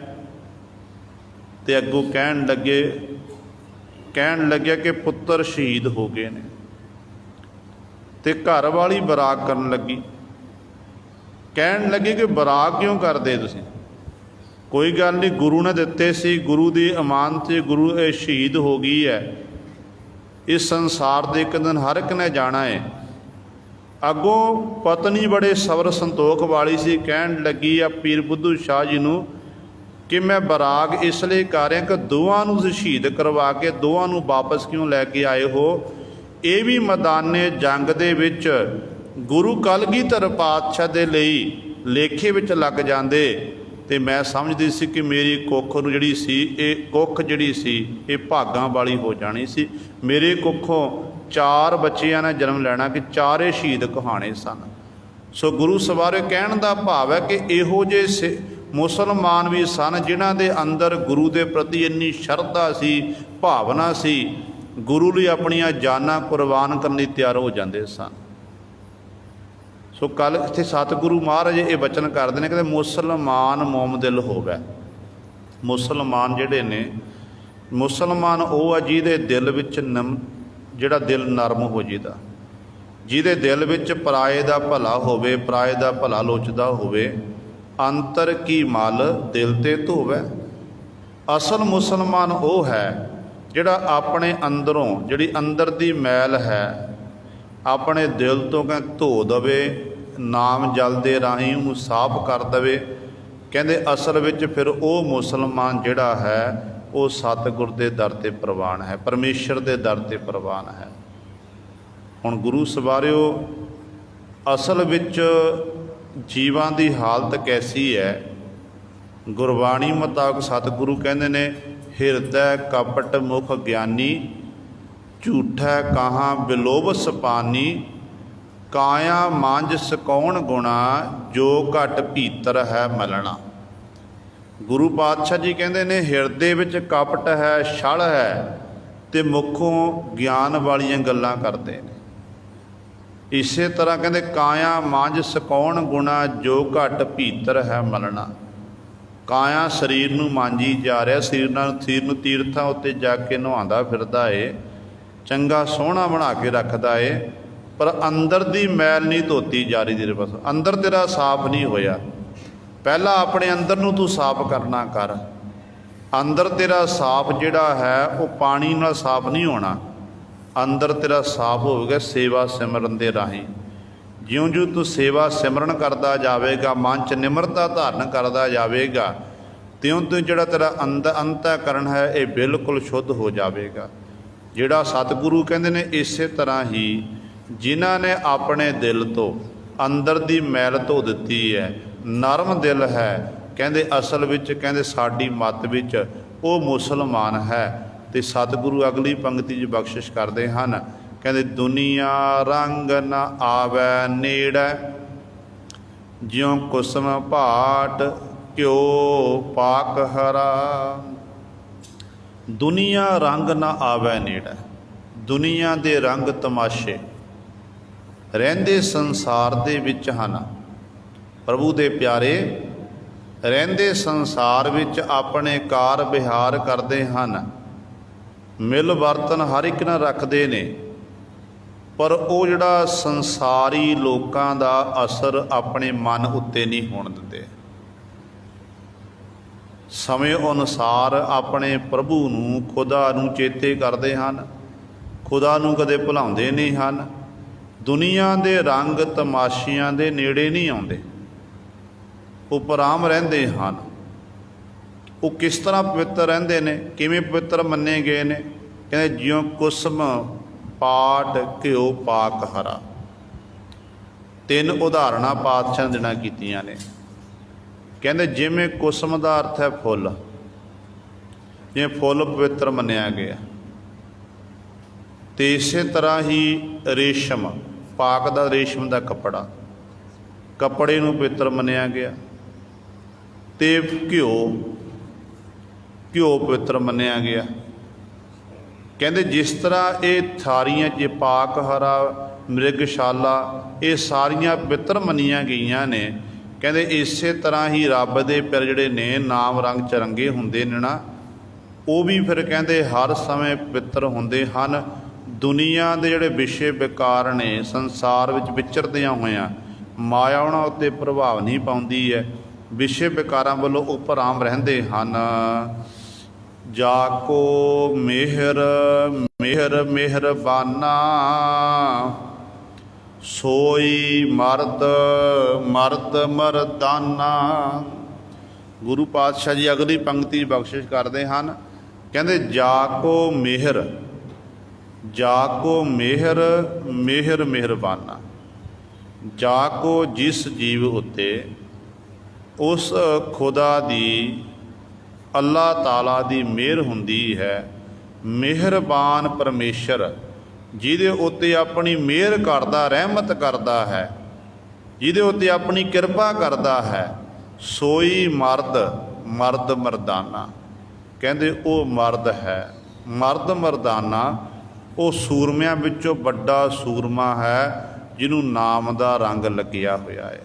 ਤੇ ਅੱਗੋਂ ਕਹਿਣ ਲੱਗਿਆ ਕਿ ਪੁੱਤਰ ਸ਼ਹੀਦ ਹੋ ਗਏ ਨੇ। ਤੇ ਘਰ ਵਾਲੀ ਬਰਾਕ ਕਰਨ ਲੱਗੀ, ਕਹਿਣ ਲੱਗੀ ਕਿ ਬਰਾਕ ਕਿਉਂ ਕਰਦੇ ਤੁਸੀਂ? ਕੋਈ ਗੱਲ ਨਹੀਂ, ਗੁਰੂ ਨੇ ਦਿੱਤੇ ਸੀ, ਗੁਰੂ ਦੀ ਅਮਾਨਤ 'ਤੇ ਗੁਰੂ ਇਹ ਸ਼ਹੀਦ ਹੋ ਗਈ ਹੈ। ਇਸ ਸੰਸਾਰ ਦੇ ਇੱਕ ਦਿਨ ਹਰ ਇੱਕ ਨੇ ਜਾਣਾ ਹੈ। ਅੱਗੋਂ ਪਤਨੀ ਬੜੇ ਸਬਰ ਸੰਤੋਖ ਵਾਲੀ ਸੀ, ਕਹਿਣ ਲੱਗੀ ਆ ਪੀਰ ਬੁੱਧੂ ਸ਼ਾਹ ਜੀ ਨੂੰ ਕਿ ਮੈਂ ਬਰਾਕ ਇਸ ਲਈ ਕਰ ਰਿਹਾ ਕਿ ਦੋਵਾਂ ਨੂੰ ਤੁਸੀਂ ਸ਼ਹੀਦ ਕਰਵਾ ਕੇ ਦੋਵਾਂ ਨੂੰ ਵਾਪਸ ਕਿਉਂ ਲੈ ਕੇ ਆਏ ਹੋ? ਇਹ ਵੀ ਮੈਦਾਨੇ ਜੰਗ ਦੇ ਵਿੱਚ ਗੁਰੂ ਕਲਗੀਧਰ ਪਾਤਸ਼ਾਹ ਦੇ ਲਈ ਲੇਖੇ ਵਿੱਚ ਲੱਗ ਜਾਂਦੇ। ਤੇ ਮੈਂ ਸਮਝਦੀ ਸੀ ਕਿ ਮੇਰੀ ਕੁੱਖ ਨੂੰ ਜਿਹੜੀ ਸੀ, ਇਹ ਕੁੱਖ ਜਿਹੜੀ ਸੀ ਇਹ ਭਾਗਾਂ ਵਾਲੀ ਹੋ ਜਾਣੀ ਸੀ। ਮੇਰੇ ਕੁੱਖੋਂ 4 ਬੱਚਿਆਂ ਨੇ ਜਨਮ ਲੈਣਾ ਕਿ 4 ਸ਼ਹੀਦ ਕਹਾਣੇ ਸਨ। ਸੋ ਗੁਰੂ ਸਵਾਰੇ ਕਹਿਣ ਦਾ ਭਾਵ ਹੈ ਕਿ ਇਹੋ ਜਿਹੇ ਮੁਸਲਮਾਨ ਵੀ ਸਨ ਜਿਨ੍ਹਾਂ ਦੇ ਅੰਦਰ ਗੁਰੂ ਦੇ ਪ੍ਰਤੀ ਇੰਨੀ ਸ਼ਰਧਾ ਸੀ, ਭਾਵਨਾ ਸੀ, ਗੁਰੂ ਲਈ ਆਪਣੀਆਂ ਜਾਨਾਂ ਕੁਰਬਾਨ ਕਰਨ ਲਈ ਤਿਆਰ ਹੋ ਜਾਂਦੇ ਸਨ। ਸੋ ਕੱਲ ਇੱਥੇ ਸਤਿਗੁਰੂ ਮਹਾਰਾਜ ਇਹ ਬਚਨ ਕਰਦੇ ਨੇ, ਕਹਿੰਦੇ ਮੁਸਲਮਾਨ ਮੋਮ ਦਿਲ ਹੋਵੇ। ਮੁਸਲਮਾਨ ਜਿਹੜੇ ਨੇ, ਮੁਸਲਮਾਨ ਉਹ ਆ ਜਿਹਦੇ ਦਿਲ ਵਿੱਚ ਜਿਹੜਾ ਦਿਲ ਨਰਮ ਹੋ ਜਿਹਦਾ, ਜਿਹਦੇ ਦਿਲ ਵਿੱਚ ਪਰਾਏ ਦਾ ਭਲਾ ਹੋਵੇ, ਪਰਾਏ ਦਾ ਭਲਾ ਲੋਚਦਾ ਹੋਵੇ। ਅੰਤਰ ਕੀ ਮਲ ਦਿਲ ਤੇ ਧੋਵੇ। ਅਸਲ ਮੁਸਲਮਾਨ ਉਹ ਹੈ ਜਿਹੜਾ ਆਪਣੇ ਅੰਦਰੋਂ ਜਿਹੜੀ ਅੰਦਰ ਦੀ ਮੈਲ ਹੈ ਆਪਣੇ ਦਿਲ ਤੋਂ ਧੋ ਦਵੇ, ਨਾਮ ਜਲ ਦੇ ਰਾਹੀਂ ਉਹਨੂੰ ਸਾਫ਼ ਕਰ ਦਵੇ। ਕਹਿੰਦੇ ਅਸਲ ਵਿੱਚ ਫਿਰ ਉਹ ਮੁਸਲਮਾਨ ਜਿਹੜਾ ਹੈ ਉਹ ਸਤਿਗੁਰ ਦੇ ਦਰ 'ਤੇ ਪ੍ਰਵਾਨ ਹੈ, ਪਰਮੇਸ਼ਰ ਦੇ ਦਰ 'ਤੇ ਪ੍ਰਵਾਨ ਹੈ। ਹੁਣ ਗੁਰੂ ਸਵਾਰਿਓ, ਅਸਲ ਵਿੱਚ ਜੀਵਾਂ ਦੀ ਹਾਲਤ ਕੈਸੀ ਹੈ? ਗੁਰਬਾਣੀ ਮੁਤਾਬਕ ਸਤਿਗੁਰੂ ਕਹਿੰਦੇ ਨੇ, ਹਿਰਦੈ ਕਪਟ ਮੁਖ ਗਿਆਨੀ, ਝੂਠੈ ਕਹਾਂ ਬਿਲੋਬਸ ਪਾਨੀ, ਕਾਇਆ ਮਾਂਜ ਸਕੌਣ ਗੁਣਾ, ਜੋ ਘਟ ਭੀਤਰ ਹੈ ਮਲਣਾ। ਗੁਰੂ ਪਾਤਸ਼ਾਹ ਜੀ ਕਹਿੰਦੇ ਨੇ ਹਿਰਦੇ ਵਿੱਚ ਕਪਟ ਹੈ, ਛਲ ਹੈ, ਤੇ ਮੁੱਖੋਂ ਗਿਆਨ ਵਾਲੀਆਂ ਗੱਲਾਂ ਕਰਦੇ ਨੇ। ਇਸੇ ਤਰ੍ਹਾਂ ਕਹਿੰਦੇ ਕਾਇਆ ਮਾਂਜ ਸਕੌਣ ਗੁਣਾ, ਜੋ ਘਟ ਭੀਤਰ ਹੈ ਮਲਣਾ। ਕਾਇਆ ਸਰੀਰ ਨੂੰ ਮਾਂਜੀ ਜਾ ਰਿਹਾ, ਸਰੀਰ ਨੂੰ ਤੀਰਥਾਂ ਉੱਤੇ ਜਾ ਕੇ ਨਹਾਉਂਦਾ ਫਿਰਦਾ ਏ, ਚੰਗਾ ਸੋਹਣਾ ਬਣਾ ਕੇ ਰੱਖਦਾ ਏ, ਪਰ ਅੰਦਰ ਦੀ ਮੈਲ ਨਹੀਂ ਧੋਤੀ ਜਾ ਰਹੀ ਤੇਰੇ ਪਾਸ। ਅੰਦਰ ਤੇਰਾ ਸਾਫ਼ ਨਹੀਂ ਹੋਇਆ। ਪਹਿਲਾਂ ਆਪਣੇ ਅੰਦਰ ਨੂੰ ਤੂੰ ਸਾਫ਼ ਕਰਨਾ ਕਰ। ਅੰਦਰ ਤੇਰਾ ਸਾਫ਼ ਜਿਹੜਾ ਹੈ ਉਹ ਪਾਣੀ ਨਾਲ ਸਾਫ਼ ਨਹੀਂ ਹੋਣਾ। ਅੰਦਰ ਤੇਰਾ ਸਾਫ਼ ਹੋਵੇਗਾ ਸੇਵਾ ਸਿਮਰਨ ਦੇ ਰਾਹੀਂ। ਜਿਉਂ-ਜਿਉਂ ਤੂੰ ਸੇਵਾ ਸਿਮਰਨ ਕਰਦਾ ਜਾਵੇਗਾ, ਮਨ 'ਚ ਨਿਮਰਤਾ ਧਾਰਨ ਕਰਦਾ ਜਾਵੇਗਾ, ਤਿਉਂ-ਤਿਉਂ ਜਿਹੜਾ ਤੇਰਾ ਅੰਤःਕਰਨ ਹੈ ਇਹ ਬਿਲਕੁਲ ਸ਼ੁੱਧ ਹੋ ਜਾਵੇਗਾ। ਜਿਹੜਾ ਸਤਿਗੁਰੂ ਕਹਿੰਦੇ ਨੇ ਇਸੇ ਤਰ੍ਹਾਂ ਹੀ ਜਿਨ੍ਹਾਂ ਨੇ ਆਪਣੇ ਦਿਲ ਤੋਂ ਅੰਦਰ ਦੀ ਮੈਲ ਧੋ ਦਿੱਤੀ ਹੈ, ਨਰਮ ਦਿਲ ਹੈ, ਕਹਿੰਦੇ ਅਸਲ ਵਿੱਚ ਕਹਿੰਦੇ ਸਾਡੀ ਮੱਤ ਵਿੱਚ ਉਹ ਮੁਸਲਮਾਨ ਹੈ। ਤੇ ਸਤਿਗੁਰੂ ਅਗਲੀ ਪੰਕਤੀ 'ਚ ਬਖਸ਼ਿਸ਼ ਕਰਦੇ ਹਨ, ਕਹਿੰਦੇ ਦੁਨੀਆ ਰੰਗ ਨ ਆਵੈ ਨੇੜੈ, ਜਿਉਂ ਕੁਸਮ ਭਾਟ ਘਿਓ ਪਾਕ ਹਰਾ। ਦੁਨੀਆ ਰੰਗ ਨ ਆਵੈ ਨੇੜੈ, ਦੁਨੀਆ ਦੇ ਰੰਗ ਤਮਾਸ਼ੇ ਰਹਿੰਦੇ ਸੰਸਾਰ ਦੇ ਵਿੱਚ ਹਨ। ਪ੍ਰਭੂ ਦੇ ਪਿਆਰੇ ਰਹਿੰਦੇ ਸੰਸਾਰ ਵਿੱਚ ਆਪਣੇ ਕਾਰ ਵਿਹਾਰ ਕਰਦੇ ਹਨ, ਮਿਲ ਵਰਤਨ ਹਰ ਇੱਕ ਨਾਲ ਰੱਖਦੇ ਨੇ, ਪਰ ਉਹ ਜਿਹੜਾ ਸੰਸਾਰੀ ਲੋਕਾਂ ਦਾ ਅਸਰ ਆਪਣੇ ਮਨ ਉੱਤੇ ਨਹੀਂ ਹੋਣ ਦਿੰਦੇ। ਸਮੇਂ ਅਨੁਸਾਰ ਆਪਣੇ ਪ੍ਰਭੂ ਨੂੰ, ਖੁਦਾ ਨੂੰ ਚੇਤੇ ਕਰਦੇ ਹਨ, ਖੁਦਾ ਨੂੰ ਕਦੇ ਭੁਲਾਉਂਦੇ ਨਹੀਂ ਹਨ। ਦੁਨੀਆ ਦੇ ਰੰਗ ਤਮਾਸ਼ਿਆਂ ਦੇ ਨੇੜੇ ਨਹੀਂ ਆਉਂਦੇ, ਉਪਰਾਮ ਰਹਿੰਦੇ ਹਨ। ਉਹ ਕਿਸ ਤਰ੍ਹਾਂ ਪਵਿੱਤਰ ਰਹਿੰਦੇ ਨੇ, ਕਿਵੇਂ ਪਵਿੱਤਰ ਮੰਨੇ ਗਏ ਨੇ? ਕਹਿੰਦੇ ਜਿਉਂ ਕੁਸਮ ਪਾਟ ਘਿਓ ਪਾਕ ਹਰਾ। ਤਿੰਨ ਉਦਾਹਰਣਾਂ ਪਾਤਸ਼ਾਹ ਨੇ ਦੇਣਾ ਕੀਤੀਆਂ ਨੇ। ਕਹਿੰਦੇ ਜਿਵੇਂ ਕੁਸਮ ਦਾ ਅਰਥ ਹੈ ਫੁੱਲ, ਜਿਵੇਂ ਫੁੱਲ ਪਵਿੱਤਰ ਮੰਨਿਆ ਗਿਆ, ਤੇ ਇਸੇ ਤਰ੍ਹਾਂ ਹੀ ਰੇਸ਼ਮ, ਪਾਕ ਦਾ ਰੇਸ਼ਮ ਦਾ ਕੱਪੜਾ, ਕੱਪੜੇ ਨੂੰ ਪਵਿੱਤਰ ਮੰਨਿਆ ਗਿਆ। ਤੇ ਘਿਓ ਪਵਿੱਤਰ ਮੰਨਿਆ ਗਿਆ। ਕਹਿੰਦੇ ਜਿਸ ਤਰ੍ਹਾਂ ਇਹ ਸਾਰੀਆਂ ਜੇ ਪਾਕ ਹਰਾ ਮ੍ਰਿਗਸ਼ਾਲਾ ਇਹ ਸਾਰੀਆਂ ਪਵਿੱਤਰ ਮੰਨੀਆਂ ਗਈਆਂ ਨੇ, ਕਹਿੰਦੇ ਇਸੇ ਤਰ੍ਹਾਂ ਹੀ ਰੱਬ ਦੇ ਪਿਆਰੇ ਜਿਹੜੇ ਨੇ ਨਾਮ ਰੰਗ ਚਰੰਗੇ ਹੁੰਦੇ ਨੇ ਨਾ, ਉਹ ਵੀ ਫਿਰ ਕਹਿੰਦੇ ਹਰ ਸਮੇਂ ਪਵਿੱਤਰ ਹੁੰਦੇ ਹਨ। ਦੁਨੀਆ ਦੇ ਜਿਹੜੇ ਵਿਸ਼ੇ ਵਿਕਾਰ ਨੇ ਸੰਸਾਰ ਵਿੱਚ ਵਿਚਰਦਿਆਂ ਹੋਇਆਂ ਮਾਇਆ ਉਹਨਾਂ ਉੱਤੇ ਪ੍ਰਭਾਵ ਨਹੀਂ ਪਾਉਂਦੀ ਹੈ, ਵਿਸ਼ੇ ਵਿਕਾਰਾਂ ਵੱਲੋਂ ਉਪਰਾਮ ਰਹਿੰਦੇ ਹਨ। ਜਾ ਕੋ ਮਿਹਰ ਮਿਹਰਬਾਨਾ ਸੋਈ ਮਰਦ ਮਰਦਾਨਾ। ਗੁਰੂ ਪਾਤਸ਼ਾਹ ਜੀ ਅਗਲੀ ਪੰਕਤੀ ਬਖਸ਼ਿਸ਼ ਕਰਦੇ ਹਨ। ਕਹਿੰਦੇ ਜਾ ਕੋ ਮਿਹਰ ਮਿਹਰਬਾਨਾ। ਜਾ ਕੋ ਜਿਸ ਜੀਵ ਉੱਤੇ ਉਸ ਖੁਦਾ ਦੀ ਅੱਲਾਹ ਤਾਲਾ ਦੀ ਮਿਹਰ ਹੁੰਦੀ ਹੈ, ਮਿਹਰਬਾਨ ਪਰਮੇਸ਼ਰ ਜਿਹਦੇ ਉੱਤੇ ਆਪਣੀ ਮਿਹਰ ਕਰਦਾ, ਰਹਿਮਤ ਕਰਦਾ ਹੈ, ਜਿਹਦੇ ਉੱਤੇ ਆਪਣੀ ਕਿਰਪਾ ਕਰਦਾ ਹੈ, ਸੋਈ ਮਰਦ ਮਰਦਾਨਾ। ਕਹਿੰਦੇ ਉਹ ਮਰਦ ਹੈ, ਮਰਦ ਮਰਦਾਨਾ, ਉਹ ਸੂਰਮਿਆਂ ਵਿੱਚੋਂ ਵੱਡਾ ਸੂਰਮਾ ਹੈ ਜਿਹਨੂੰ ਨਾਮ ਦਾ ਰੰਗ ਲੱਗਿਆ ਹੋਇਆ ਹੈ।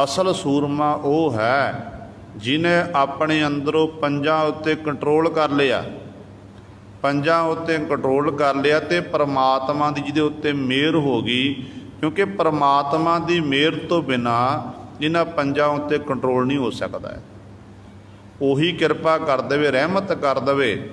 ਅਸਲ ਸੂਰਮਾ ਉਹ ਹੈ ਜਿਹਨੇ ਆਪਣੇ ਅੰਦਰੋਂ ਪੰਜਾਂ ਉੱਤੇ ਕੰਟਰੋਲ ਕਰ ਲਿਆ, ਪੰਜਾਂ ਉੱਤੇ ਕੰਟਰੋਲ ਕਰ ਲਿਆ ਤੇ ਪਰਮਾਤਮਾ ਦੀ ਜਿਹਦੇ ਉੱਤੇ ਮਿਹਰ ਹੋ ਗਈ। ਕਿਉਂਕਿ ਪਰਮਾਤਮਾ ਦੀ ਮਿਹਰ ਤੋਂ ਬਿਨਾਂ ਇਹਨਾਂ ਪੰਜਾਂ ਉੱਤੇ ਕੰਟਰੋਲ ਨਹੀਂ ਹੋ ਸਕਦਾ। ਉਹੀ ਕਿਰਪਾ ਕਰ ਦੇਵੇ, ਰਹਿਮਤ ਕਰ ਦੇਵੇ,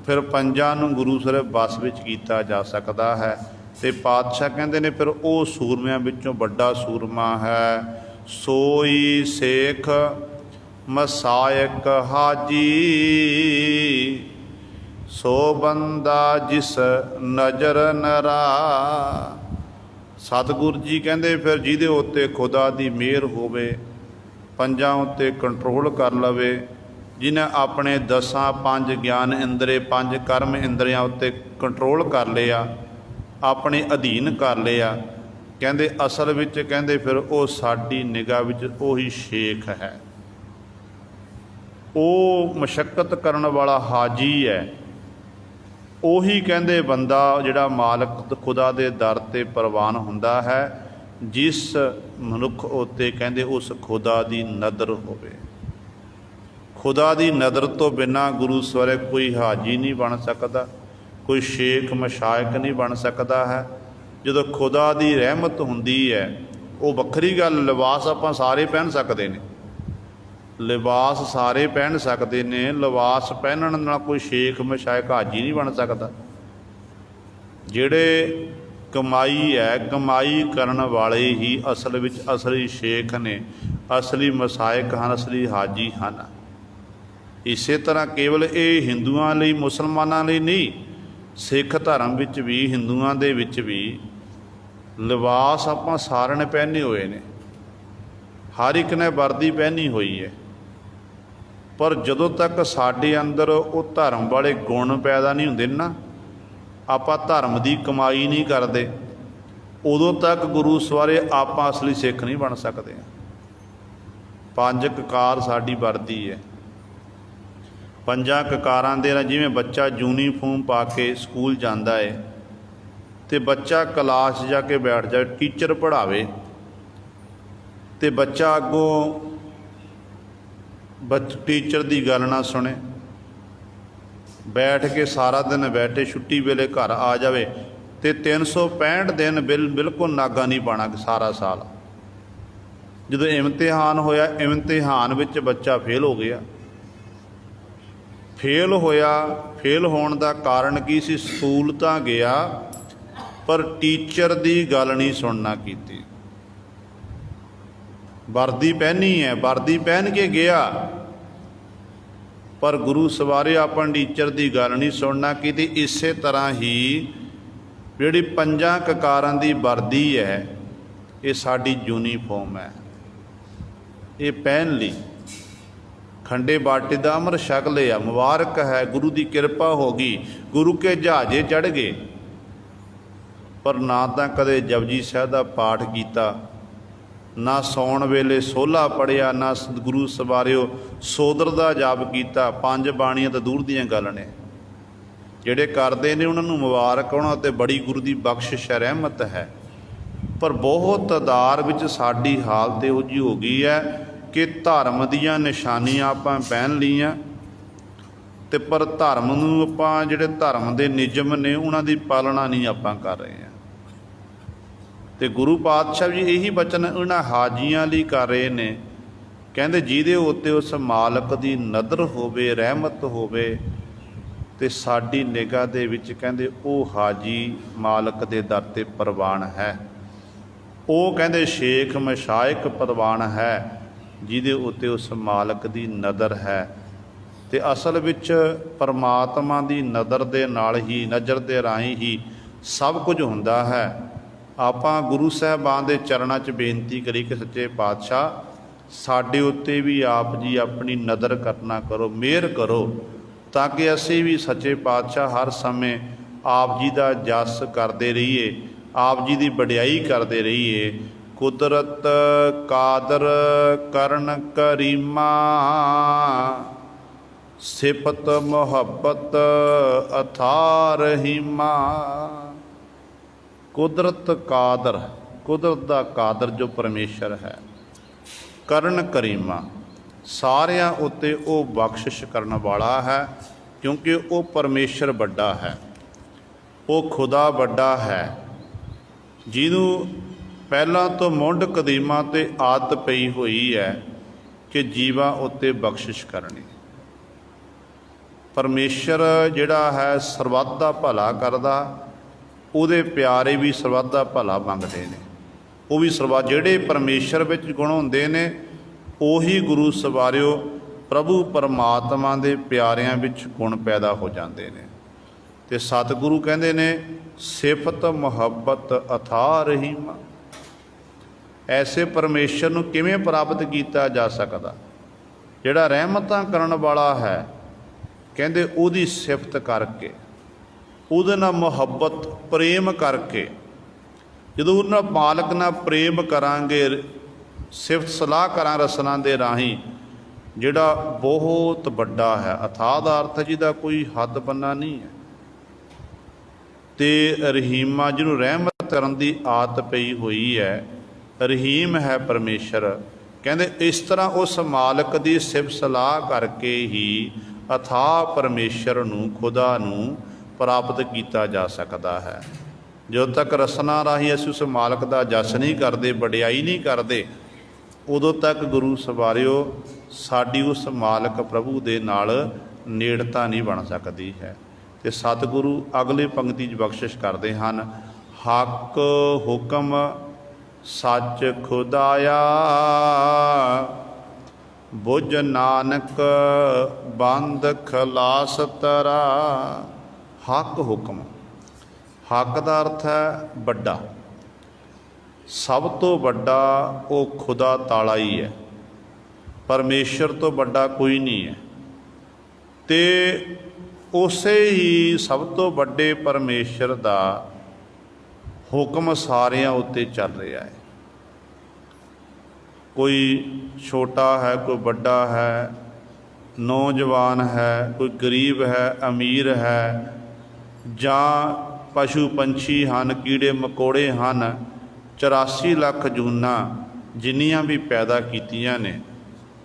ਫਿਰ ਪੰਜਾਂ ਨੂੰ ਗੁਰੂ ਸਾਹਿਬ ਵਸ ਵਿੱਚ ਕੀਤਾ ਜਾ ਸਕਦਾ ਹੈ। ਤੇ ਪਾਤਸ਼ਾਹ ਕਹਿੰਦੇ ਨੇ ਫਿਰ ਉਹ ਸੂਰਮਿਆਂ ਵਿੱਚੋਂ ਵੱਡਾ ਸੂਰਮਾ ਹੈ। ਸੋਈ ਸੇਖ ਮਸਾਇਕ ਹਾਜੀ ਸੋ ਬੰਦਾ ਜਿਸ ਨਜ਼ਰ ਨਰਾ। ਸਤਿਗੁਰੂ ਜੀ ਕਹਿੰਦੇ ਫਿਰ ਜਿਹਦੇ ਉੱਤੇ ਖੁਦਾ ਦੀ ਮਿਹਰ ਹੋਵੇ, ਪੰਜਾਂ ਉੱਤੇ ਕੰਟਰੋਲ ਕਰ ਲਵੇ, ਜਿਹਨੇ ਆਪਣੇ ਦਸਾਂ ਪੰਜ ਗਿਆਨ ਇੰਦਰੇ, ਪੰਜ ਕਰਮ ਇੰਦਰੀਆਂ ਉੱਤੇ ਕੰਟਰੋਲ ਕਰ ਲਿਆ, ਆਪਣੇ ਅਧੀਨ ਕਰ ਲਿਆ, ਕਹਿੰਦੇ ਅਸਲ ਵਿੱਚ ਕਹਿੰਦੇ ਫਿਰ ਉਹ ਸਾਡੀ ਨਿਗਾਹ ਵਿੱਚ ਉਹੀ ਸ਼ੇਖ ਹੈ, ਉਹ ਮਸ਼ੱਕਤ ਕਰਨ ਵਾਲਾ ਹਾਜੀ ਹੈ। ਉਹੀ ਕਹਿੰਦੇ ਬੰਦਾ ਜਿਹੜਾ ਮਾਲਕ ਖੁਦਾ ਦੇ ਦਰ 'ਤੇ ਪ੍ਰਵਾਨ ਹੁੰਦਾ ਹੈ, ਜਿਸ ਮਨੁੱਖ ਉੱਤੇ ਕਹਿੰਦੇ ਉਸ ਖੁਦਾ ਦੀ ਨਦਰ ਹੋਵੇ। ਖੁਦਾ ਦੀ ਨਦਰ ਤੋਂ ਬਿਨਾਂ ਗੁਰੂ ਸਵਰੇ ਕੋਈ ਹਾਜੀ ਨਹੀਂ ਬਣ ਸਕਦਾ, ਕੋਈ ਸ਼ੇਖ ਮਸ਼ਾਇਕ ਨਹੀਂ ਬਣ ਸਕਦਾ ਹੈ। ਜਦੋਂ ਖੁਦਾ ਦੀ ਰਹਿਮਤ ਹੁੰਦੀ ਹੈ ਉਹ ਵੱਖਰੀ ਗੱਲ। ਲਿਬਾਸ ਆਪਾਂ ਸਾਰੇ ਪਹਿਨ ਸਕਦੇ ਨੇ, ਲਿਬਾਸ ਸਾਰੇ ਪਹਿਨ ਸਕਦੇ ਨੇ, ਲਿਬਾਸ ਪਹਿਨਣ ਨਾਲ ਕੋਈ ਸ਼ੇਖ ਮਸ਼ਾਇਕ ਹਾਜੀ ਨਹੀਂ ਬਣ ਸਕਦਾ। ਜਿਹੜੇ ਕਮਾਈ ਹੈ, ਕਮਾਈ ਕਰਨ ਵਾਲੇ ਹੀ ਅਸਲ ਵਿੱਚ ਅਸਲੀ ਸ਼ੇਖ ਨੇ, ਅਸਲੀ ਮਸ਼ਾਇਕ ਹਨ, ਅਸਲੀ ਹਾਜੀ ਹਨ। ਇਸੇ ਤਰ੍ਹਾਂ ਕੇਵਲ ਇਹ ਹਿੰਦੂਆਂ ਲਈ, ਮੁਸਲਮਾਨਾਂ ਲਈ ਨਹੀਂ, ਸਿੱਖ ਧਰਮ ਵਿੱਚ ਵੀ, ਹਿੰਦੂਆਂ ਦੇ ਵਿੱਚ ਵੀ ਲਿਬਾਸ ਆਪਾਂ ਸਾਰਿਆਂ ਨੇ ਪਹਿਨੇ ਹੋਏ ਨੇ, ਹਰ ਇੱਕ ਨੇ ਵਰਦੀ ਪਹਿਨੀ ਹੋਈ ਹੈ। ਪਰ ਜਦੋਂ ਤੱਕ ਸਾਡੇ ਅੰਦਰ ਉਹ ਧਰਮ ਵਾਲੇ ਗੁਣ ਪੈਦਾ ਨਹੀਂ ਹੁੰਦੇ ਨਾ, ਆਪਾਂ ਧਰਮ ਦੀ ਕਮਾਈ ਨਹੀਂ ਕਰਦੇ, ਉਦੋਂ ਤੱਕ ਗੁਰੂ ਸਵਾਰੇ ਆਪਾਂ ਅਸਲੀ ਸਿੱਖ ਨਹੀਂ ਬਣ ਸਕਦੇ। ਪੰਜ ਕਕਾਰ ਸਾਡੀ ਵਰਦੀ ਹੈ। ਪੰਜਾਂ ਕਕਾਰਾਂ ਦੇ ਨਾਲ ਜਿਵੇਂ ਬੱਚਾ ਯੂਨੀਫਾਰਮ ਪਾ ਕੇ ਸਕੂਲ ਜਾਂਦਾ ਹੈ ਅਤੇ ਬੱਚਾ ਕਲਾਸ 'ਚ ਜਾ ਕੇ ਬੈਠ ਜਾਵੇ, ਟੀਚਰ ਪੜ੍ਹਾਵੇ ਅਤੇ ਬੱਚਾ ਅੱਗੋਂ ਟੀਚਰ ਦੀ ਗੱਲ ਨਾ ਸੁਣੇ, ਬੈਠ ਕੇ ਸਾਰਾ ਦਿਨ ਬੈਠੇ, ਛੁੱਟੀ ਵੇਲੇ ਘਰ ਆ ਜਾਵੇ ਅਤੇ 365 ਦਿਨ ਬਿਲਕੁਲ ਨਾਗਾ ਨਹੀਂ ਪਾਉਣਾ ਸਾਰਾ ਸਾਲ। ਜਦੋਂ ਇਮਤਿਹਾਨ ਹੋਇਆ, ਇਮਤਿਹਾਨ ਵਿੱਚ ਬੱਚਾ ਫੇਲ ਹੋ ਗਿਆ। ਫੇਲ ਹੋਇਆ, ਫੇਲ ਹੋਣ ਦਾ ਕਾਰਨ ਕੀ ਸੀ? ਸਕੂਲ ਤਾਂ ਗਿਆ पर टीचर की गल नहीं सुनना कीती। वर्दी पहनी है, वर्दी पहन के गया, पर गुरु सवारियो अपन टीचर की गल नहीं सुनना कीती। इस तरह ही जिहड़ी पंजां ककारां दी वर्दी है, ये साडी यूनीफॉर्म है, ये पहन ली। खंडे बाटे दा अमृत छक लिया, मुबारक है, गुरु की कृपा हो गई, गुरु के जहाजे चढ़ गए। पर ना तो कदे जपजी साहिब का पाठ किया, ना सौण वेले सोला पढ़िया, ना गुरु सवारियो सोदर का जाप किया। 5 बाणियां तो दूर दीयां गल ने, जिहड़े करते ने उन्होंने मुबारक, उन्हां ते बड़ी गुरु की बख्शिश है, रहमत है। पर बहुत आधार विच साडी हालत इहो जी हो गई है कि धर्म दीयां निशानियां आपां पहन लीआं, ते पर धर्म नूं आपां जिहड़े धर्म दे नियम ने उन्हां दी पालना नहीं आपां कर रहे हैं। तो गुरु पातशाह जी यही बचन इन्हां हाजियां लई कर रहे ने, कहंदे जिहदे उत्ते उस मालक दी नदर होवे, रहमत होवे, ते साडी निगाह दे विच कहंदे ओह हाजी मालक दे दर ते प्रवान है। वो कहंदे शेख मशाइक प्रवान है जिहदे उत्ते उस मालक दी नदर है। ते असल विच परमात्मा दी नदर दे नाल ही, नज़र दे राही ही सब कुछ हुंदा है। आपां गुरु साहिबान दे चरणां 'च बेनती करी कि सच्चे पातशाह साडे उत्ते भी आप जी अपनी नदर करना करो, मेहर करो, ताकि असीं भी सच्चे पातशाह हर समय आप जी का जस करते रहिए, आप जी की वडियाई करते रहिए। कुदरत कादर करन करीमा, सिफत मुहब्बत अथार रहीमा। कुदरत कादर, कुदरत का कादर जो परमेश्वर है, करन करीमा, सारियां उत्ते वो बख्शिश करन वाला है, क्योंकि वो परमेश्वर बड़ा है, वो खुदा बड़ा है, जिन्हों पहला तो मुंड कदीमा ते आदत पई हुई है कि जीवां उत्ते बख्शिश करनी। परमेश्वर जिहड़ा है सरबत दा भला करदा, उहदे प्यारे भी सरबत दा भला मंगते हैं। वो भी सरबत जिहड़े परमेश्वर विच गुण हुंदे ने, उही गुरु सवारियो प्रभु परमात्मा दे प्यारियां विच गुण पैदा हो जाते हैं। ते सतगुरु कहंदे ने सिफत मुहब्बत अथाह रहीमा। ऐसे परमेश्वर नूं किवें प्राप्त किया जा सकदा? जिहड़ा रहमतां करन वाला है, कहंदे उहदी सिफत करके, उहदे नाल मुहब्बत प्रेम करके। जदों उहनां मालक नाल प्रेम करांगे, सिफत सलाह करां रसना दे राही, जिहड़ा बहुत वड्डा है, अथाह दा अर्थ जिहदा कोई हद बन्ना नहीं है। ते रहीमा जिहनूं रहमत करन दी आदत पई हुई है, रहीम है परमेश्वर। कहंदे इस तरह उस मालक दी सिफत सलाह करके ही अथाह परमेश्वर नूं, खुदा नूं प्राप्त किया जा सकता है। जो तक रसना राही असीं उस मालक का जस नहीं करते, वडियाई नहीं करते, उदों तक गुरु सवारियो साडी उस मालक प्रभु दे नाल नेड़ता नहीं बन सकती है। तो सतगुरु अगले पंक्ति बख्शिश करते हैं, हक हुक्म सच खुदाया, बुझ नानक बंद खलास तरा। हक हुक्म, हक का अर्थ है बड़ा, सब तो बड़ा वो खुदा ताला ही है, परमेश्वर तो बड़ा कोई नहीं है। ते उसे ही सब तो बड़े परमेश्वर का हुक्म सारियां उत्ते चल रहा है। कोई छोटा है, कोई बड़ा है, नौजवान है, कोई गरीब है, अमीर है, जां पशु पंछी हैं, कीड़े मकोड़े हैं, 84 लाख जूना जिन्नियां भी पैदा कीतियां ने,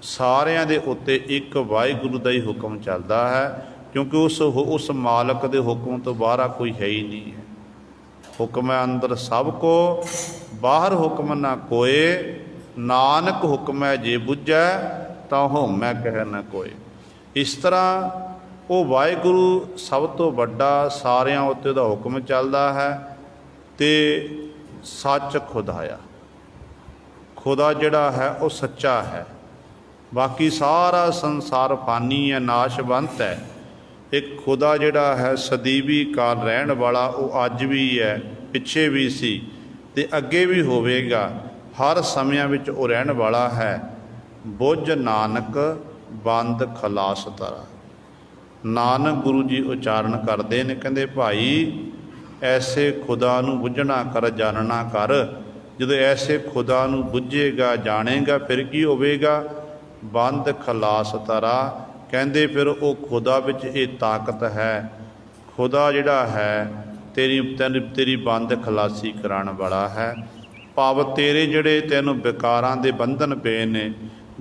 सारियां दे उत्ते एक वाहिगुरू दा ही हुक्म चलता है, क्योंकि उस मालक दे हुक्म तो बाहर कोई है ही नहीं है। हुक्म है अंदर सबको, बाहर हुक्म ना कोय, नानक हुक्म है जे बुझै, तां होमै कह न कोय। इस तरह वो वाहिगुरू सब तो बड़ा, सारियां उत्ते दा हुक्म चलता है। ਤੇ ਸੱਚ ਖੁਦਾਇਆ। ਖੁਦਾ ਜਿਹੜਾ ਹੈ ਉਹ ਸੱਚਾ ਹੈ, ਬਾਕੀ ਸਾਰਾ ਸੰਸਾਰ ਫਾਨੀ ਹੈ, ਨਾਸ਼ਵੰਤ ਹੈ। ਇੱਕ ਖੁਦਾ ਜਿਹੜਾ ਹੈ ਸਦੀਵੀ ਕਾਲ ਰਹਿਣ ਵਾਲਾ, ਉਹ ਅੱਜ ਵੀ ਹੈ, ਪਿੱਛੇ ਵੀ ਸੀ ਤੇ ਅੱਗੇ ਵੀ ਹੋਵੇਗਾ। ਹਰ ਸਮਿਆਂ ਵਿੱਚ ਉਹ ਰਹਿਣ ਵਾਲਾ ਹੈ। ਬੁੱਝ ਨਾਨਕ ਬੰਦ ਖਲਾਸ ਤਰਾ। ਨਾਨਕ ਗੁਰੂ ਜੀ ਉਚਾਰਨ ਕਰਦੇ ਨੇ, ਕਹਿੰਦੇ ਭਾਈ ਐਸੇ ਖੁਦਾ ਨੂੰ ਬੁੱਝਣਾ ਕਰ, ਜਾਣਨਾ ਕਰ। ਜਦੋਂ ਐਸੇ ਖੁਦਾ ਨੂੰ ਬੁੱਝੇਗਾ, ਜਾਣੇਗਾ, ਫਿਰ ਕੀ ਹੋਵੇਗਾ? ਬੰਦ ਖਲਾਸ ਤਰਾ। ਕਹਿੰਦੇ ਫਿਰ ਉਹ ਖੁਦਾ ਵਿੱਚ ਇਹ ਤਾਕਤ ਹੈ। ਖੁਦਾ ਜਿਹੜਾ ਹੈ ਤੇਰੀ ਬੰਦ ਖਲਾਸੀ ਕਰਾਉਣ ਵਾਲਾ ਹੈ। ਭਾਵ ਤੇਰੇ ਜਿਹੜੇ ਤੈਨੂੰ ਵਿਕਾਰਾਂ ਦੇ ਬੰਧਨ ਪਏ ਨੇ,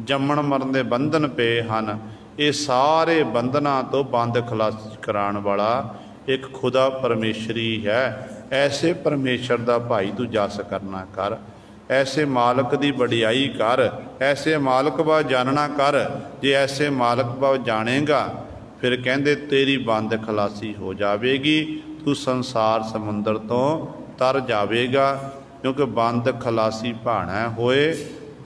ਜੰਮਣ ਮਰਨ ਦੇ ਬੰਧਨ ਪਏ ਹਨ, ਇਹ ਸਾਰੇ ਬੰਧਨਾਂ ਤੋਂ ਬੰਦ ਖਲਾਸੀ ਕਰਾਉਣ ਵਾਲਾ ਇੱਕ ਖੁਦਾ ਪਰਮੇਸ਼ਰੀ ਹੈ। ਐਸੇ ਪਰਮੇਸ਼ਰ ਦਾ ਭਾਈ ਤੂੰ ਜਸ ਕਰਨਾ ਕਰ, ਐਸੇ ਮਾਲਕ ਦੀ ਵਡਿਆਈ ਕਰ, ਐਸੇ ਮਾਲਕ ਬਾਰੇ ਜਾਣਨਾ ਕਰ। ਜੇ ਐਸੇ ਮਾਲਕ ਬਾਰੇ ਜਾਣੇਗਾ, ਫਿਰ ਕਹਿੰਦੇ ਤੇਰੀ ਬੰਦ ਖਲਾਸੀ ਹੋ ਜਾਵੇਗੀ, ਤੂੰ ਸੰਸਾਰ ਸਮੁੰਦਰ ਤੋਂ ਤਰ ਜਾਵੇਗਾ। ਕਿਉਂਕਿ ਬੰਦ ਖਲਾਸੀ ਭਾਣਾ ਹੋਏ,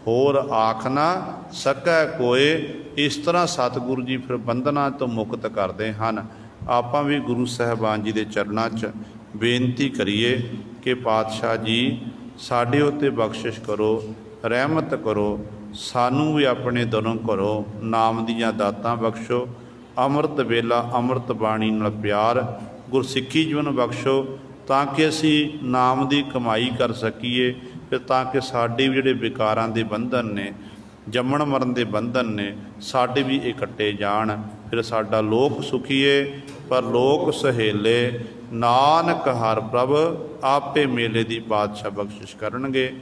ਹੋਰ ਆਖ ਨਾ ਸਕੈ ਕੋਏ। ਇਸ ਤਰ੍ਹਾਂ ਸਤਿਗੁਰੂ ਜੀ ਫਿਰ ਬੰਧਨਾਂ ਤੋਂ ਮੁਕਤ ਕਰਦੇ ਹਨ। ਆਪਾਂ ਵੀ ਗੁਰੂ ਸਾਹਿਬਾਨ ਜੀ ਦੇ ਚਰਨਾਂ 'ਚ ਬੇਨਤੀ ਕਰੀਏ ਕਿ ਪਾਤਸ਼ਾਹ ਜੀ ਸਾਡੇ ਉੱਤੇ ਬਖਸ਼ਿਸ਼ ਕਰੋ, ਰਹਿਮਤ ਕਰੋ, ਸਾਨੂੰ ਵੀ ਆਪਣੇ ਦਰੋਂ ਕਰੋ, ਨਾਮ ਦੀਆਂ ਦਾਤਾਂ ਬਖਸ਼ੋ, ਅੰਮ੍ਰਿਤ ਵੇਲਾ ਅੰਮ੍ਰਿਤ ਬਾਣੀ ਨਾਲ ਪਿਆਰ, ਗੁਰਸਿੱਖੀ ਜੀਵਨ ਬਖਸ਼ੋ, ਤਾਂ ਕਿ ਅਸੀਂ ਨਾਮ ਦੀ ਕਮਾਈ ਕਰ ਸਕੀਏ, ਫਿਰ ਤਾਂ ਕਿ ਸਾਡੇ ਵੀ ਜਿਹੜੇ ਵਿਕਾਰਾਂ ਦੇ ਬੰਧਨ ਨੇ, ਜੰਮਣ ਮਰਨ ਦੇ ਬੰਧਨ ਨੇ, ਸਾਡੇ ਵੀ ਇਹ ਕੱਟੇ ਜਾਣ। ਫਿਰ ਸਾਡਾ ਲੋਕ ਸੁਖੀਏ ਪਰ ਲੋਕ ਸਹੇਲੇ। ਨਾਨਕ ਹਰ ਪ੍ਰਭ ਆਪੇ ਮੇਲੇ ਦੀ ਪਾਤਸ਼ਾਹ ਬਖਸ਼ਿਸ਼ ਕਰਨਗੇ।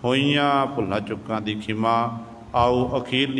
ਹੋਈਆਂ ਭੁੱਲਾਂ ਚੁੱਕਾਂ ਦੀ ਖਿਮਾ। ਆਓ ਅਖੀਰਲੀ